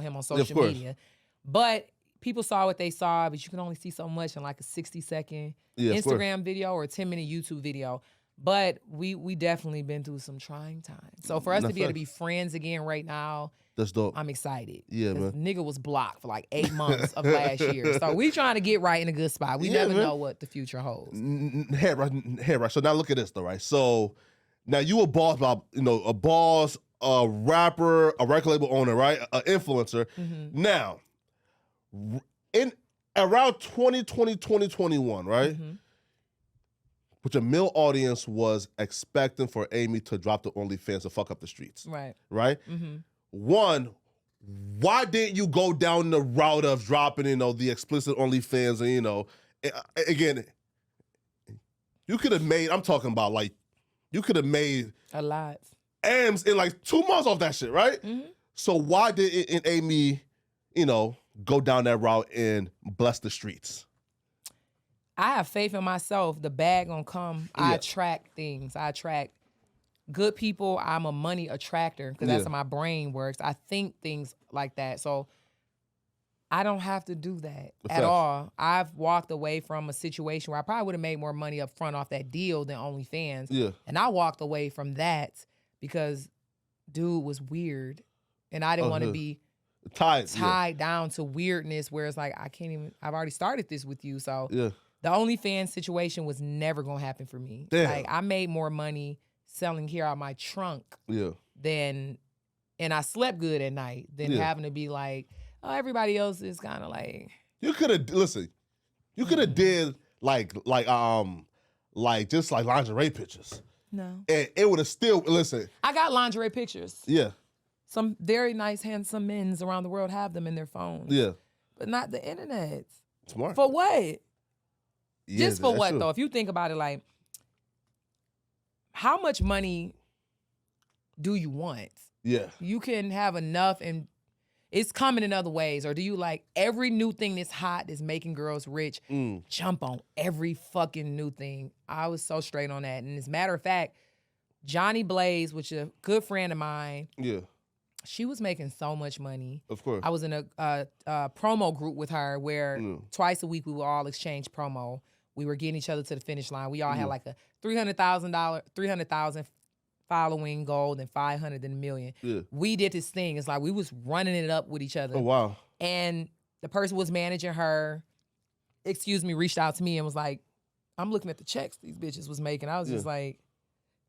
him on social media. But people saw what they saw, but you can only see so much in like a 60-second Instagram video or a 10-minute YouTube video. But we definitely been through some trying times. So for us to be able to be friends again right now, that's dope. I'm excited. Yeah, man. Nigga was blocked for like 8 months of last year. So we trying to get right in a good spot. We never know what the future holds. Right. So now look at this though, right? So now you a boss, a boss, a rapper, a record label owner, right? An influencer. Mm-hmm. Now, in around 2020, 2021, right? Mm-hmm. Which a male audience was expecting for Amy to drop the OnlyFans to fuck up the streets. Right. Right? Mm-hmm. One, why didn't you go down the route of dropping, the explicit OnlyFans and, again, you could have made, I'm talking about like, you could have made a lot. M's in like 2 months off that shit, right? Mm-hmm. So why didn't Amy, go down that route and bless the streets? I have faith in myself. The bag gonna come. I attract things. I attract good people. I'm a money attractor because that's how my brain works. I think things like that. So I don't have to do that at all. I've walked away from a situation where I probably would have made more money up front off that deal than OnlyFans. Yeah. And I walked away from that because dude was weird. And I didn't want to be tied down to weirdness where it's like, I've already started this with you. So the OnlyFans situation was never going to happen for me. Damn. Like I made more money selling hair out my trunk and I slept good at night than having to be like, oh, everybody else is kind of like. You could have you could have did like just like lingerie pictures. No. And it would have still, I got lingerie pictures. Yeah. Some very nice, handsome men around the world have them in their phones. Yeah. But not the internet. Smart. For what? Yeah, just for what, true. though? If you think about it, like, how much money do you want? Yeah. You can have enough and it's coming in other ways. Or do you like every new thing that's hot that's making girls rich, jump on every fucking new thing? I was so straight on that. And as a matter of fact, Johnny Blaze, which is a good friend of mine, she was making so much money. Of course. I was in a promo group with her where twice a week we would all exchange promo. We were getting each other to the finish line. We all had like a $300,000 following goal, then 500, then $1 million. Yeah. We did this thing. It's like we was running it up with each other. Oh, wow. And the person was managing her, reached out to me and was like, I'm looking at the checks these bitches was making. I was just like,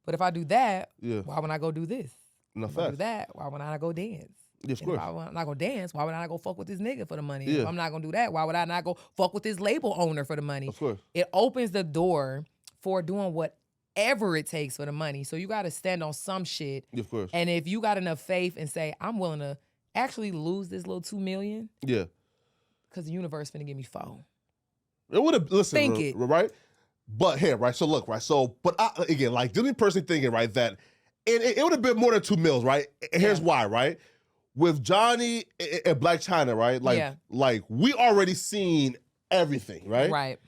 but if I do that, why would I go do this? No, if I do that, why would I not go dance? Yeah, of course. If I'm not gonna dance, why would I not go fuck with this nigga for the money? If I'm not gonna do that, why would I not go fuck with this label owner for the money? Of course. It opens the door for doing whatever it takes for the money. So you gotta stand on some shit. Of course. And if you got enough faith and say, I'm willing to actually lose this little $2 million. Yeah. Because the universe finna give me $4. It would have, right? But here, right? So look, right? So, but again, like, didn't personally thinking, right, that it would have been more than 2 mils, right? And here's why, right? With Johnny and Black China, right? Like we already seen everything, right? Right.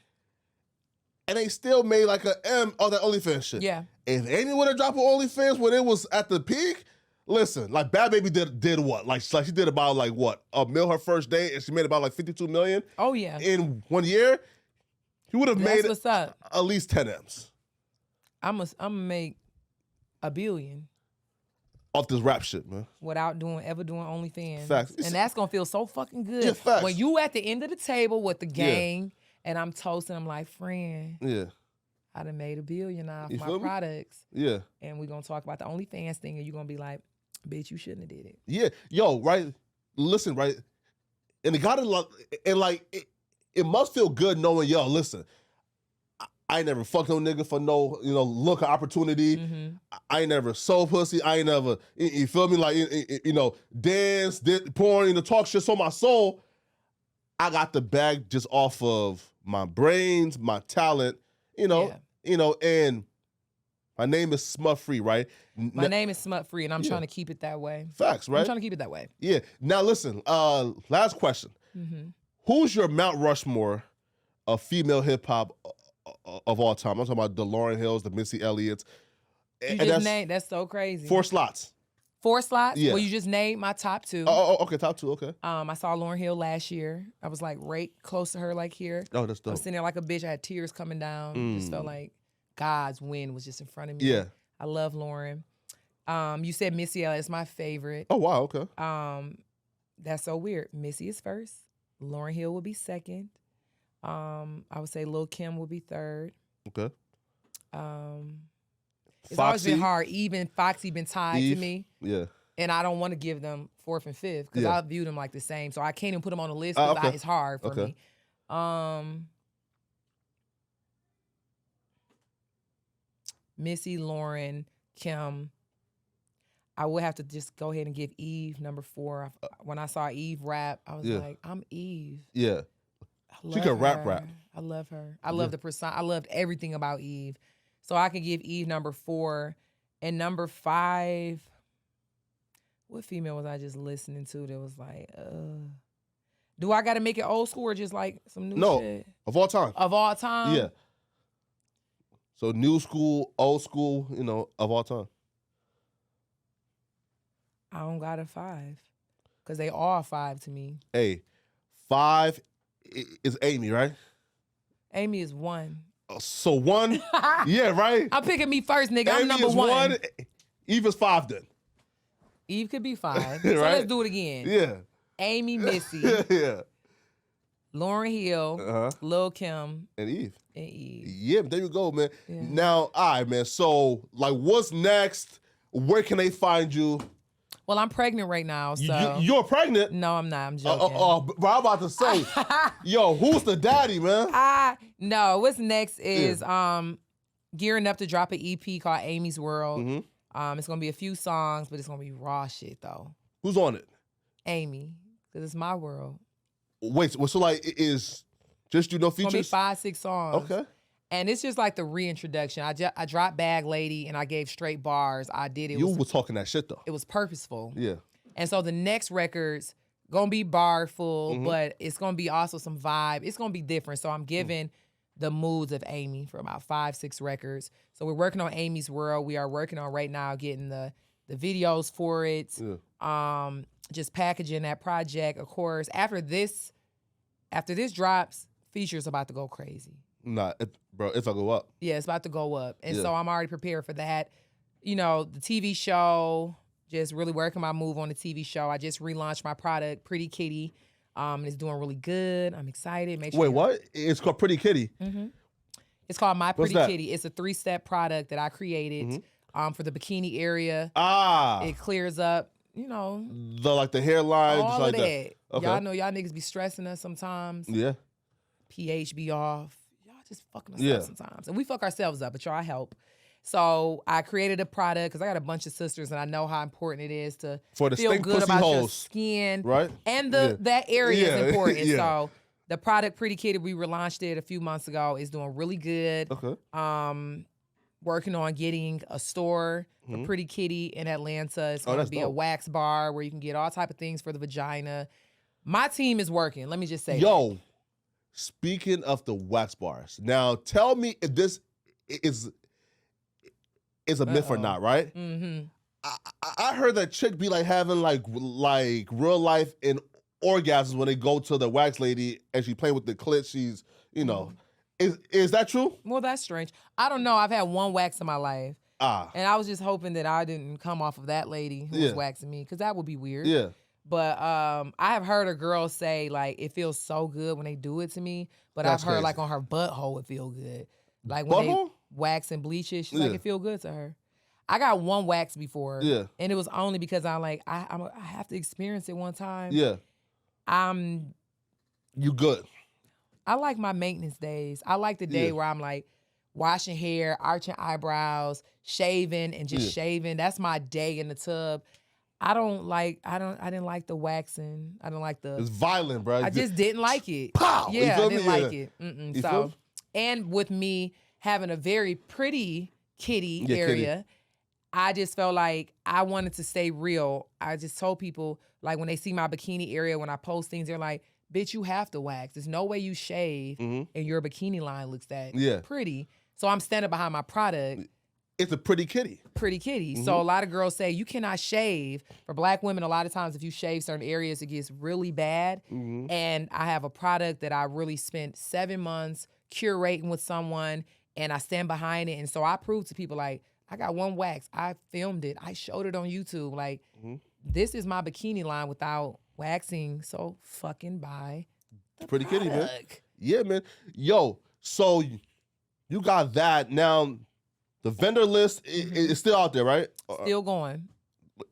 And they still made like a M on that OnlyFans shit. Yeah. If Amy would have dropped on OnlyFans when it was at the peak, listen, like Bad Baby did what? Like she did about like what? $1 million her first day, and she made about like 52 million. Oh yeah. In 1 year, he would have made what's up. At least 10 M's. I'm gonna make $1 billion. Off this rap shit, man. Without ever doing OnlyFans. Facts. And that's gonna feel so fucking good. Yeah, facts. When you at the end of the table with the gang and I'm toasting, I'm like, friend. Yeah. I done made $1 billion off my me? products. Yeah. And we're gonna talk about the OnlyFans thing and you're gonna be like, bitch, you shouldn't have did it. Yeah. Yo, right? Listen, right? And it gotta it must feel good knowing, yo, listen, I ain't never fucked no nigga for no, look of opportunity. Mm-hmm. I ain't never sold pussy. I ain't never, you feel me? Like, dance, porn, talk shit. So my soul, I got the bag just off of my brains, my talent, and my name is Smut Free, right? My name is Smut Free, and I'm trying to keep it that way. Facts, right? I'm trying to keep it that way. Yeah. Now listen, last question. Mm-hmm. Who's your Mount Rushmore of female hip hop of all time? I'm talking about the Lauryn Hills, the Missy Elliott's. You just named, that's so crazy. 4 slots. 4 slots? Yeah. Well, you just named my top 2. Oh, okay, top 2, okay. I saw Lauryn Hill last year. I was like right close to her, like here. Oh, that's dope. I was sitting there like a bitch. I had tears coming down. Just felt like God's wind was just in front of me. Yeah. I love Lauren. You said Missy Elliott is my favorite. Oh, wow, okay. That's so weird. Missy is first. Lauryn Hill will be second. I would say Lil' Kim will be third. Okay. It's always been hard. Even Foxy been tied to me. Yeah. And I don't want to give them fourth and fifth because I view them like the same. So I can't even put them on the list because it's hard for me. Missy, Lauren, Kim. I would have to just go ahead and give Eve number 4. When I saw Eve rap, I was like, I'm Eve. Yeah. She can rap. I love her. I love the persona. I loved everything about Eve. So I can give Eve number 4. And number 5, what female was I just listening to that was like, do I got to make it old school or just like some new shit? No, of all time. Of all time? Yeah. So new school, old school, you know, of all time. I don't got a 5 because they all 5 to me. Hey, 5 is Amy, right? Amy is 1. So 1? Yeah, right? I'm picking me first, nigga. Amy I'm number is 1. Eve is 5 then. Eve could be 5. Right? So let's do it again. Yeah. Amy, Missy, yeah. Lauryn Hill, Lil' Kim, and Eve. Yeah, there you go, man. Yeah. Now, all right, man. So, like, what's next? Where can they find you? Well, I'm pregnant right now, so. You're pregnant? No, I'm not. I'm joking. But I'm about to say, yo, who's the daddy, man? No, what's next is gearing up to drop an EP called Amy's World. It's going to be a few songs, but it's going to be raw shit, though. Who's on it? Amy, because it's my world. Wait, so like, it is just no features? It's going to be 5-6 songs. Okay. And it's just like the reintroduction. I dropped Bag Lady and I gave straight bars. I did it. You was talking that shit though. It was purposeful. Yeah. And so the next record's gonna be barful, but it's gonna be also some vibe. It's gonna be different. So I'm giving the moods of Amy for about 5-6 records. So we're working on Amy's World. We are working on right now getting the videos for it. Yeah. Just packaging that project. Of course, after this drops, features about to go crazy. Nah, bro, it's gonna go up. Yeah, it's about to go up. And so I'm already prepared for that. You know, the TV show, just really working my move on the TV show. I just relaunched my product, Pretty Kitty. It's doing really good. I'm excited. Wait, what? It's called Pretty Kitty? It's called My Pretty Kitty. It's a 3-step product that I created for the bikini area. It clears up, you know. The hairline. All like of that. Okay. Y'all know y'all niggas be stressing us sometimes. Yeah. pH be off. Just fucking us up sometimes. And we fuck ourselves up, but y'all help. So I created a product because I got a bunch of sisters and I know how important it is to feel good about your skin. Right. And that area is important. So the product Pretty Kitty, we relaunched it a few months ago. It's doing really good. Okay. Working on getting a store for Pretty Kitty in Atlanta. It's going to be a wax bar where you can get all type of things for the vagina. My team is working. Let me just say that. Speaking of the wax bars, now tell me if this is a myth or not, right? I heard that chick be like having like real life and orgasms when they go to the wax lady and she playing with the clit. She's, you know, is that true? Well, that's strange. I don't know. I've had one wax in my life. And I was just hoping that I didn't come off of that lady who was waxing me because that would be weird. Yeah. But I have heard a girl say, like, it feels so good when they do it to me. But That's I've heard, crazy. like, on her butthole, it feel good. Like, when Butthole? they wax and bleach it, she's like, it feel good to her. I got one wax before. Yeah. And it was only because I have to experience it one time. Yeah. You good. I like my maintenance days. I like the day where I'm, like, washing hair, arching eyebrows, shaving, and just shaving. That's my day in the tub. I didn't like the waxing. I didn't like the. It's violent, bro. I just didn't like it. Pow! Yeah, I didn't like Yeah. it. You So, feel? and with me having a very pretty kitty area, I just felt like I wanted to stay real. I just told people, like, when they see my bikini area, when I post things, they're like, bitch, you have to wax. There's no way you shave and your bikini line looks that pretty. So I'm standing behind my product. It's a pretty kitty. Pretty kitty. So a lot of girls say you cannot shave. For black women, a lot of times if you shave certain areas, it gets really bad. And I have a product that I really spent 7 months curating with someone, and I stand behind it. And so I prove to people, like, I got one wax. I filmed it. I showed it on YouTube. Like, this is my bikini line without waxing. So fucking buy the Pretty product. kitty, man. Yeah, man. Yo, so you got that. Now, the vendor list is still out there, right? Still going.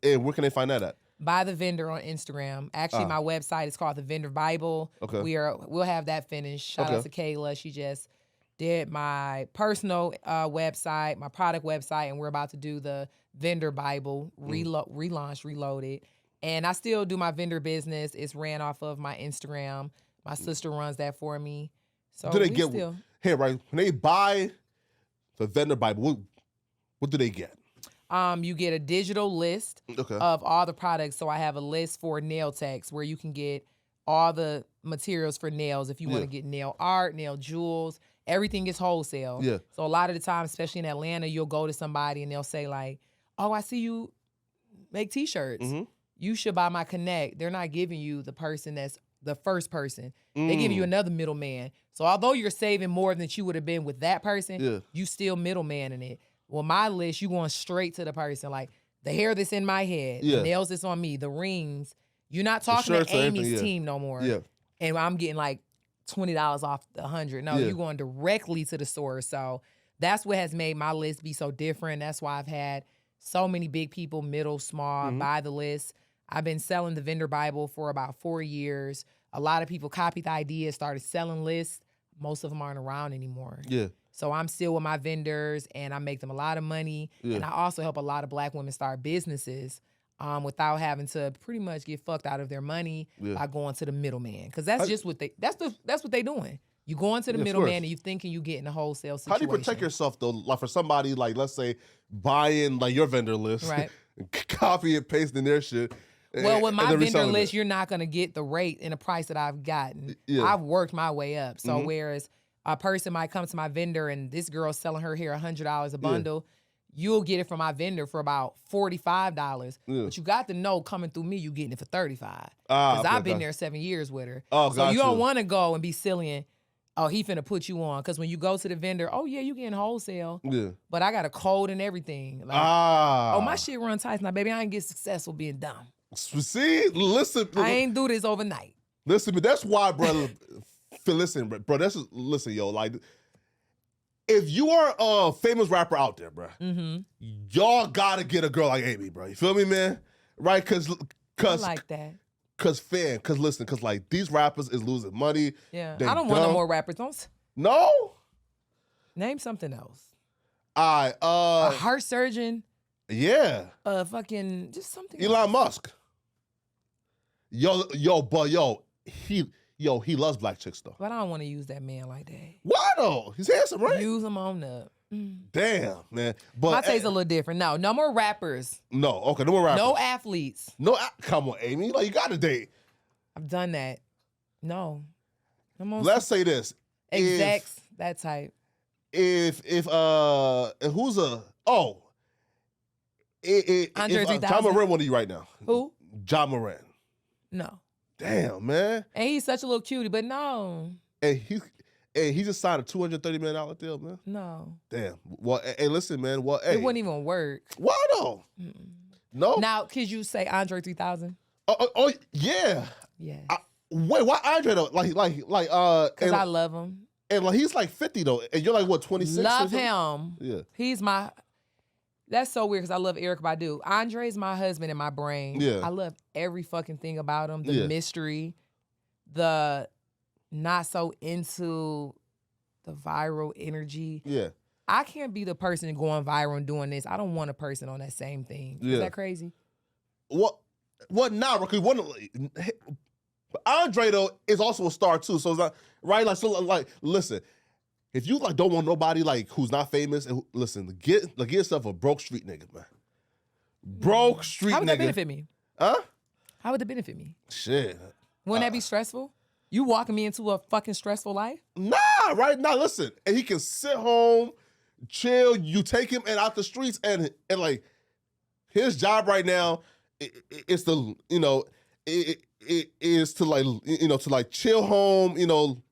And where can they find that at? Buy the vendor on Instagram. Actually, my website is called The Vendor Bible. Okay. We'll have that finished. Shout out to Kayla. She just did my personal website, my product website, and we're about to do the Vendor Bible relaunch, reloaded. And I still do my vendor business. It's ran off of my Instagram. My sister runs that for me. So do they get here, right? When they buy the Vendor Bible, what do they get? You get a digital list of all the products. So I have a list for nail techs where you can get all the materials for nails. If you want to get nail art, nail jewels, everything is wholesale. Yeah. So a lot of the time, especially in Atlanta, you'll go to somebody and they'll say like, oh, I see you make t-shirts. You should buy my Connect. They're not giving you the person that's the first person. They give you another middleman. So although you're saving more than you would have been with that person, you still middleman in it. Well, my list, you going straight to the person. Like, the hair that's in my head, the nails that's on me, the rings. You're not talking to Amy's team no more. Yeah. And I'm getting like $20 off the 100. No, you're going directly to the source. So that's what has made my list be so different. That's why I've had so many big people, middle, small, buy the list. I've been selling the Vendor Bible for about 4 years. A lot of people copied the idea, started selling lists. Most of them aren't around anymore. Yeah. So I'm still with my vendors, and I make them a lot of money. Yeah. And I also help a lot of Black women start businesses without having to pretty much get fucked out of their money by going to the middleman. Because that's just what that's what they doing. You going to the middleman and you thinking you getting a wholesale situation. How do you protect yourself though? Like for somebody like, let's say, buying like your vendor list, right? Copy and pasting their shit. Well, with my vendor list, you're not gonna get the rate and the price that I've gotten. Yeah. I've worked my way up. So whereas a person might come to my vendor and this girl's selling her hair $100 a bundle, you'll get it from my vendor for about $45. But you got to know coming through me, you getting it for $35. Because I've been there 7 years with her. Oh, so you don't want to go and be silly and, oh, he finna put you on. Because when you go to the vendor, oh, yeah, you getting wholesale. Yeah. But I got a code and everything. Like, oh, my shit run tight now, baby. I ain't get successful being dumb. See? Listen. I ain't do this overnight. Listen, but that's why, brother. Listen, bro. Listen, yo. Like, if you are a famous rapper out there, bro, y'all gotta get a girl like Amy, bro. You feel me, man? Right? Cause I like that. Cause like these rappers is losing money. Yeah, I don't want no more rappers. Don't. No. Name something else. A heart surgeon. Yeah. Fucking just something. Elon Musk. He loves black chicks though. But I don't want to use that man like that. Why though? He's handsome, right? Use him on up. Damn, man. But my taste's a little different. No more rappers. No, okay, no more rappers. No athletes. Come on, Amy. Like you got to date. I've done that. No. Let's say this. Execs, that type. If who's a Andre 3000. John Moran, what are you right now? Who? John Moran. No. Damn, man. And he's such a little cutie, but no. And he just signed a $230 million deal, man. No. Damn. Well, hey, listen, man. Well, hey. It wouldn't even work. Why though? No. Now, could you say Andre 3000? Oh yeah. Yeah. Wait, why Andre though? Like. Because I love him. And like he's like 50 though, and you're like what 26? Love him. Yeah. He's my. That's so weird because I love Erykah Badu. Andre's my husband in my brain. Yeah. I love every fucking thing about him. The mystery, the not so into the viral energy. Yeah. I can't be the person going viral and doing this. I don't want a person on that same thing. Yeah. Is that crazy? What now? Because Andre though is also a star too. So it's not right. Like listen. If you like don't want nobody like who's not famous, and listen, get yourself a broke street nigga, man. Broke street nigga. How would that benefit me? Huh? How would that benefit me? Shit. Wouldn't that be stressful? You walking me into a fucking stressful life? Nah, right now, listen. And he can sit home, chill. You take him and out the streets, and like his job right now is to it is to like to like chill home,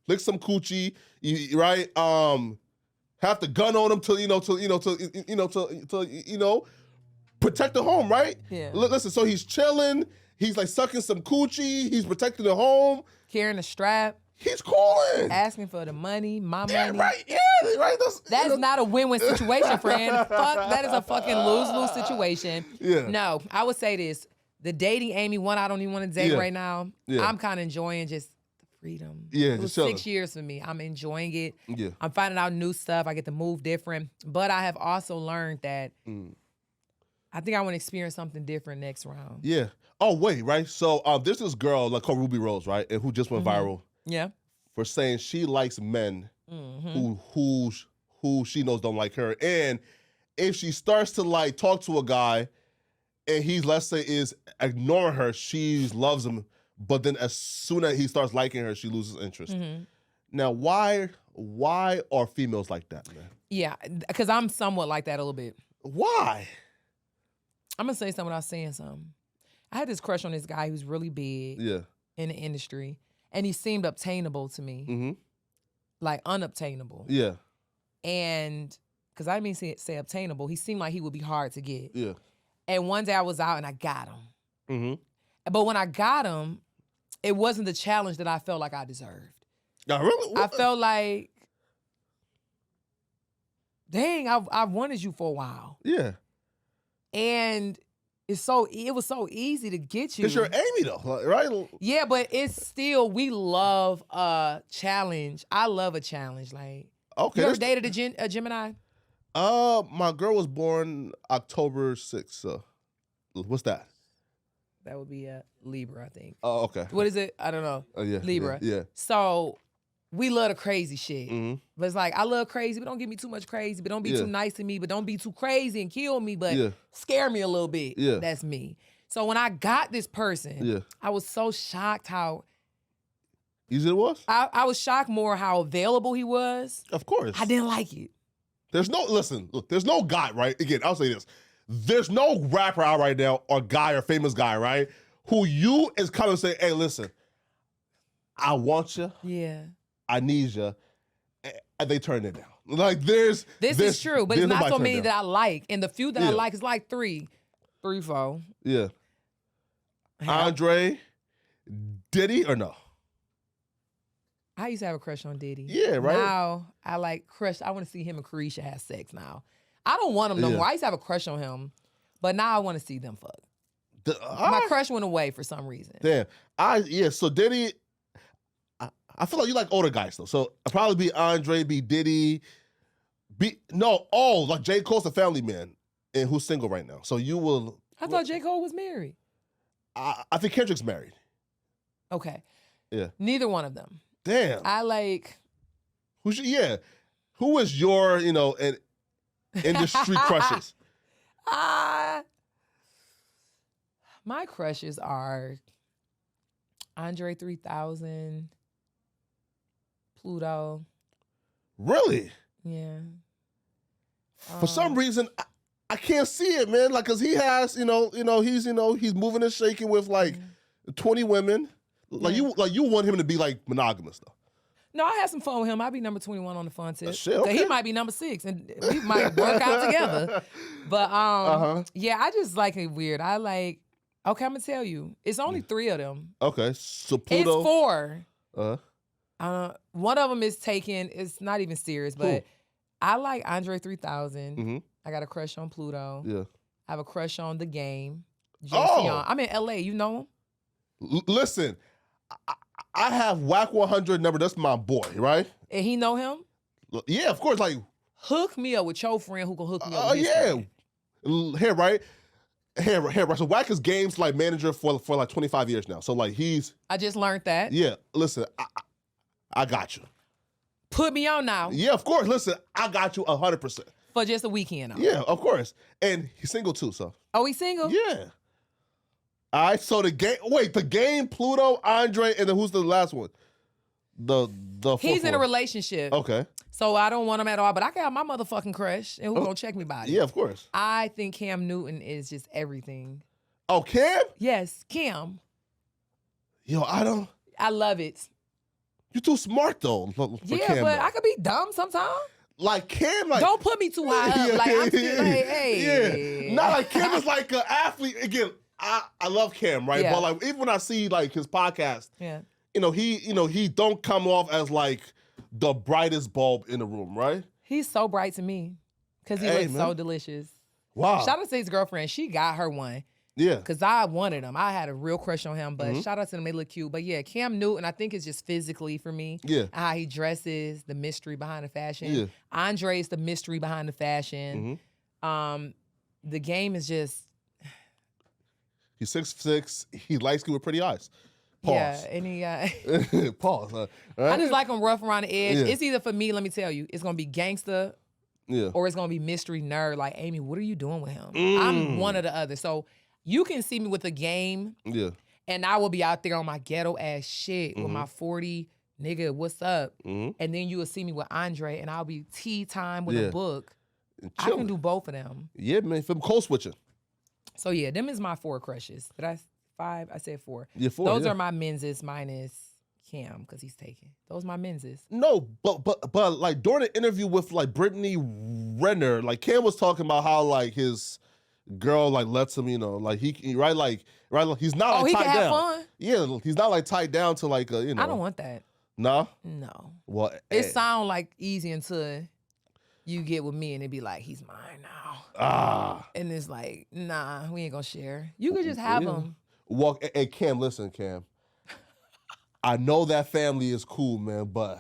lick some coochie, right? have the gun on him to protect the home, right? Yeah. Listen, so he's chilling. He's like sucking some coochie. He's protecting the home. Carrying a strap. He's calling. Asking for the money, my Yeah, money. right. Yeah, right. That's not a win-win situation, friend. Fuck, that is a fucking lose-lose situation. Yeah. No, I would say this. The dating Amy, one I don't even want to date right now. Yeah. I'm kind of enjoying just the freedom. Yeah, it was just chilling. 6 years for me. I'm enjoying it. Yeah. I'm finding out new stuff. I get to move different. But I have also learned that I think I want to experience something different next round. Yeah. Oh, wait, right? So there's this girl like called Ruby Rose, right? And who just went viral Yeah. for saying she likes men who she knows don't like her. And if she starts to like talk to a guy and he's, let's say, is ignoring her, she loves him. But then as soon as he starts liking her, she loses interest. Now, why are females like that, man? Yeah, because I'm somewhat like that a little bit. Why? I'm going to say something without saying something. I had this crush on this guy who's really big in the industry, and he seemed obtainable to me, like unobtainable. Yeah. And because I didn't mean say obtainable, he seemed like he would be hard to get. Yeah. And one day I was out and I got him. But when I got him, it wasn't the challenge that I felt like I deserved. Now, really? I felt like, dang, I've wanted you for a while. Yeah. And it was so easy to get you. Because you're Amy, though, right? Yeah, but it's still, we love a challenge. I love a challenge. Like, Okay. you ever dated a Gemini? My girl was born October 6th. So what's that? That would be a Libra, I think. Oh, okay. What is it? I don't know. Yeah, Libra. Yeah. So we love the crazy shit. But it's like, I love crazy, but don't give me too much crazy. But don't be too nice to me. But don't be too crazy and kill me. But scare me a little bit. Yeah. That's me. So when I got this person, I was so shocked how Easy it was? I was shocked more how available he was. Of course. I didn't like it. There's no guy, right? Again, I'll say this. There's no rapper out right now or guy or famous guy, right? Who you is kind of saying, hey, listen, I want you. Yeah. I need you. And they turn it down. Like this is true, but it's not so many down. that I like. And the few that I like is like three, four. Yeah. Andre, Diddy, or no? I used to have a crush on Diddy. Yeah, right? Now I like crush. I want to see him and Carisha have sex now. I don't want him no more. I used to have a crush on him, but now I want to see them fuck. My crush went away for some reason. Damn. So Diddy, I feel like you like older guys though. So I'll probably be Andre, be Diddy, like J. Cole's a family man and who's single right now. So you will. I thought J. Cole was married. I think Kendrick's married. Okay. Yeah. Neither one of them. Damn. I like. Who is your, industry crushes? My crushes are Andre 3000, Pluto. Really? Yeah. For some reason, I can't see it, man. Like, cause he has, he's moving and shaking with like 20 women. Like you want him to be like monogamous though. No, I had some fun with him. I'd be number 21 on the fun tip. Shit, okay. So he might be number 6 and we might work out together. But yeah, I just like it weird. I like, okay, I'm gonna tell you. It's only 3 of them. Okay. So Pluto. It's 4. One of them is taken, it's not even serious, but I like Andre 3000. I got a crush on Pluto. Yeah. I have a crush on The Game. Oh. I'm in LA, you know him? Listen, I have Whack 100 number. That's my boy, right? And he know him? Yeah, of course. Like, hook me up with your friend who can hook me up with his friend. Here, right? Right. So Whack is Game's like manager for like 25 years now. So like I just learned that. Yeah, listen, I got you. Put me on now. Yeah, of course. Listen, I got you 100%. For just a weekend now. Yeah, of course. And he's single too, so. Oh, he's single? Yeah. All right, so the Game, Pluto, Andre, and then who's the last one? The He's in a relationship. Okay. So I don't want him at all, but I got my motherfucking crush, and who's gonna check me by it? Yeah, of course. I think Cam Newton is just everything. Oh, Cam? Yes, Cam. Yo, I love it. You're too smart though. Yeah, Cam, but though. I could be dumb sometimes. like Cam, like don't put me too high up. Like I'm still like, hey. Yeah. Not like Cam is like an athlete. Again, I love Cam, right? Yeah. But like even when I see like his podcast, Yeah. he don't come off as like the brightest bulb in the room, right? He's so bright to me because he looks so delicious. Wow. Shout out to his girlfriend. She got her one. Yeah. Because I wanted him. I had a real crush on him, but shout out to them. They look cute. But yeah, Cam Newton, I think it's just physically for me. Yeah. How he dresses, the mystery behind the fashion. Yeah. Andre's the mystery behind the fashion. The game is just... He's 6'6". He likes skin with pretty eyes. Pause. Yeah, and he... Pause. Right? I just like him rough around the edge. Yeah. It's either for me, let me tell you, it's going to be gangster or it's going to be mystery nerd. Like, Amy, what are you doing with him? I'm one or the other. So... You can see me with a game, and I will be out there on my ghetto ass shit with my 40 nigga. What's up? And then you will see me with Andre, and I'll be tea time with a book. I can do both of them. Yeah, man. From code switching. So yeah, them is my 4 crushes. Did I 5? I said 4. Yeah, 4. Those are my menses minus Cam because he's taken. Those my menses. No, but like during the interview with like Brittany Renner, like Cam was talking about how like his girl like lets him, like he he's not like he tied can down. have fun? Yeah, he's not like tied down to like I don't want that. Nah? No. Well, it sound like easy until you get with me and it be like, he's mine now. And it's like, nah, we ain't gonna share. You could just have him. Well, hey Cam, listen, Cam. I know that family is cool, man, but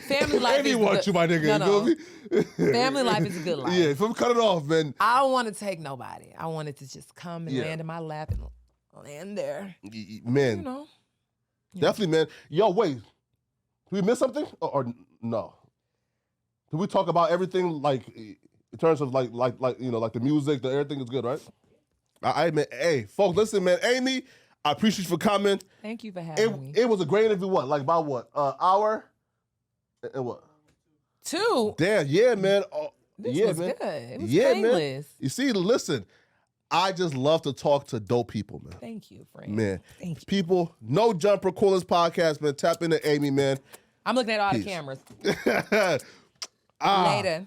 family life Amy is wants you, my nigga. No. You feel me? Family life is a good life. Yeah, if I'm cutting off, man. I don't want to take nobody. I want it to just come and land in my lap and land there. Man. Definitely, man. Yo, wait. Did we miss something? Or no? Did we talk about everything like in terms of like the music, everything is good, right? Man, hey, folks, listen, man. Amy, I appreciate you for coming. Thank you for having me. It was a great interview. What, like about what? Hour? And what? 2. Damn, yeah, man. This was man. good. It was painless. Man. You see, listen, I just love to talk to dope people, man. Thank you, friend. Man. Thank you. People, No Jumper Coolest Podcast, man. Tap into Amy, man. I'm looking at all the cameras. Later.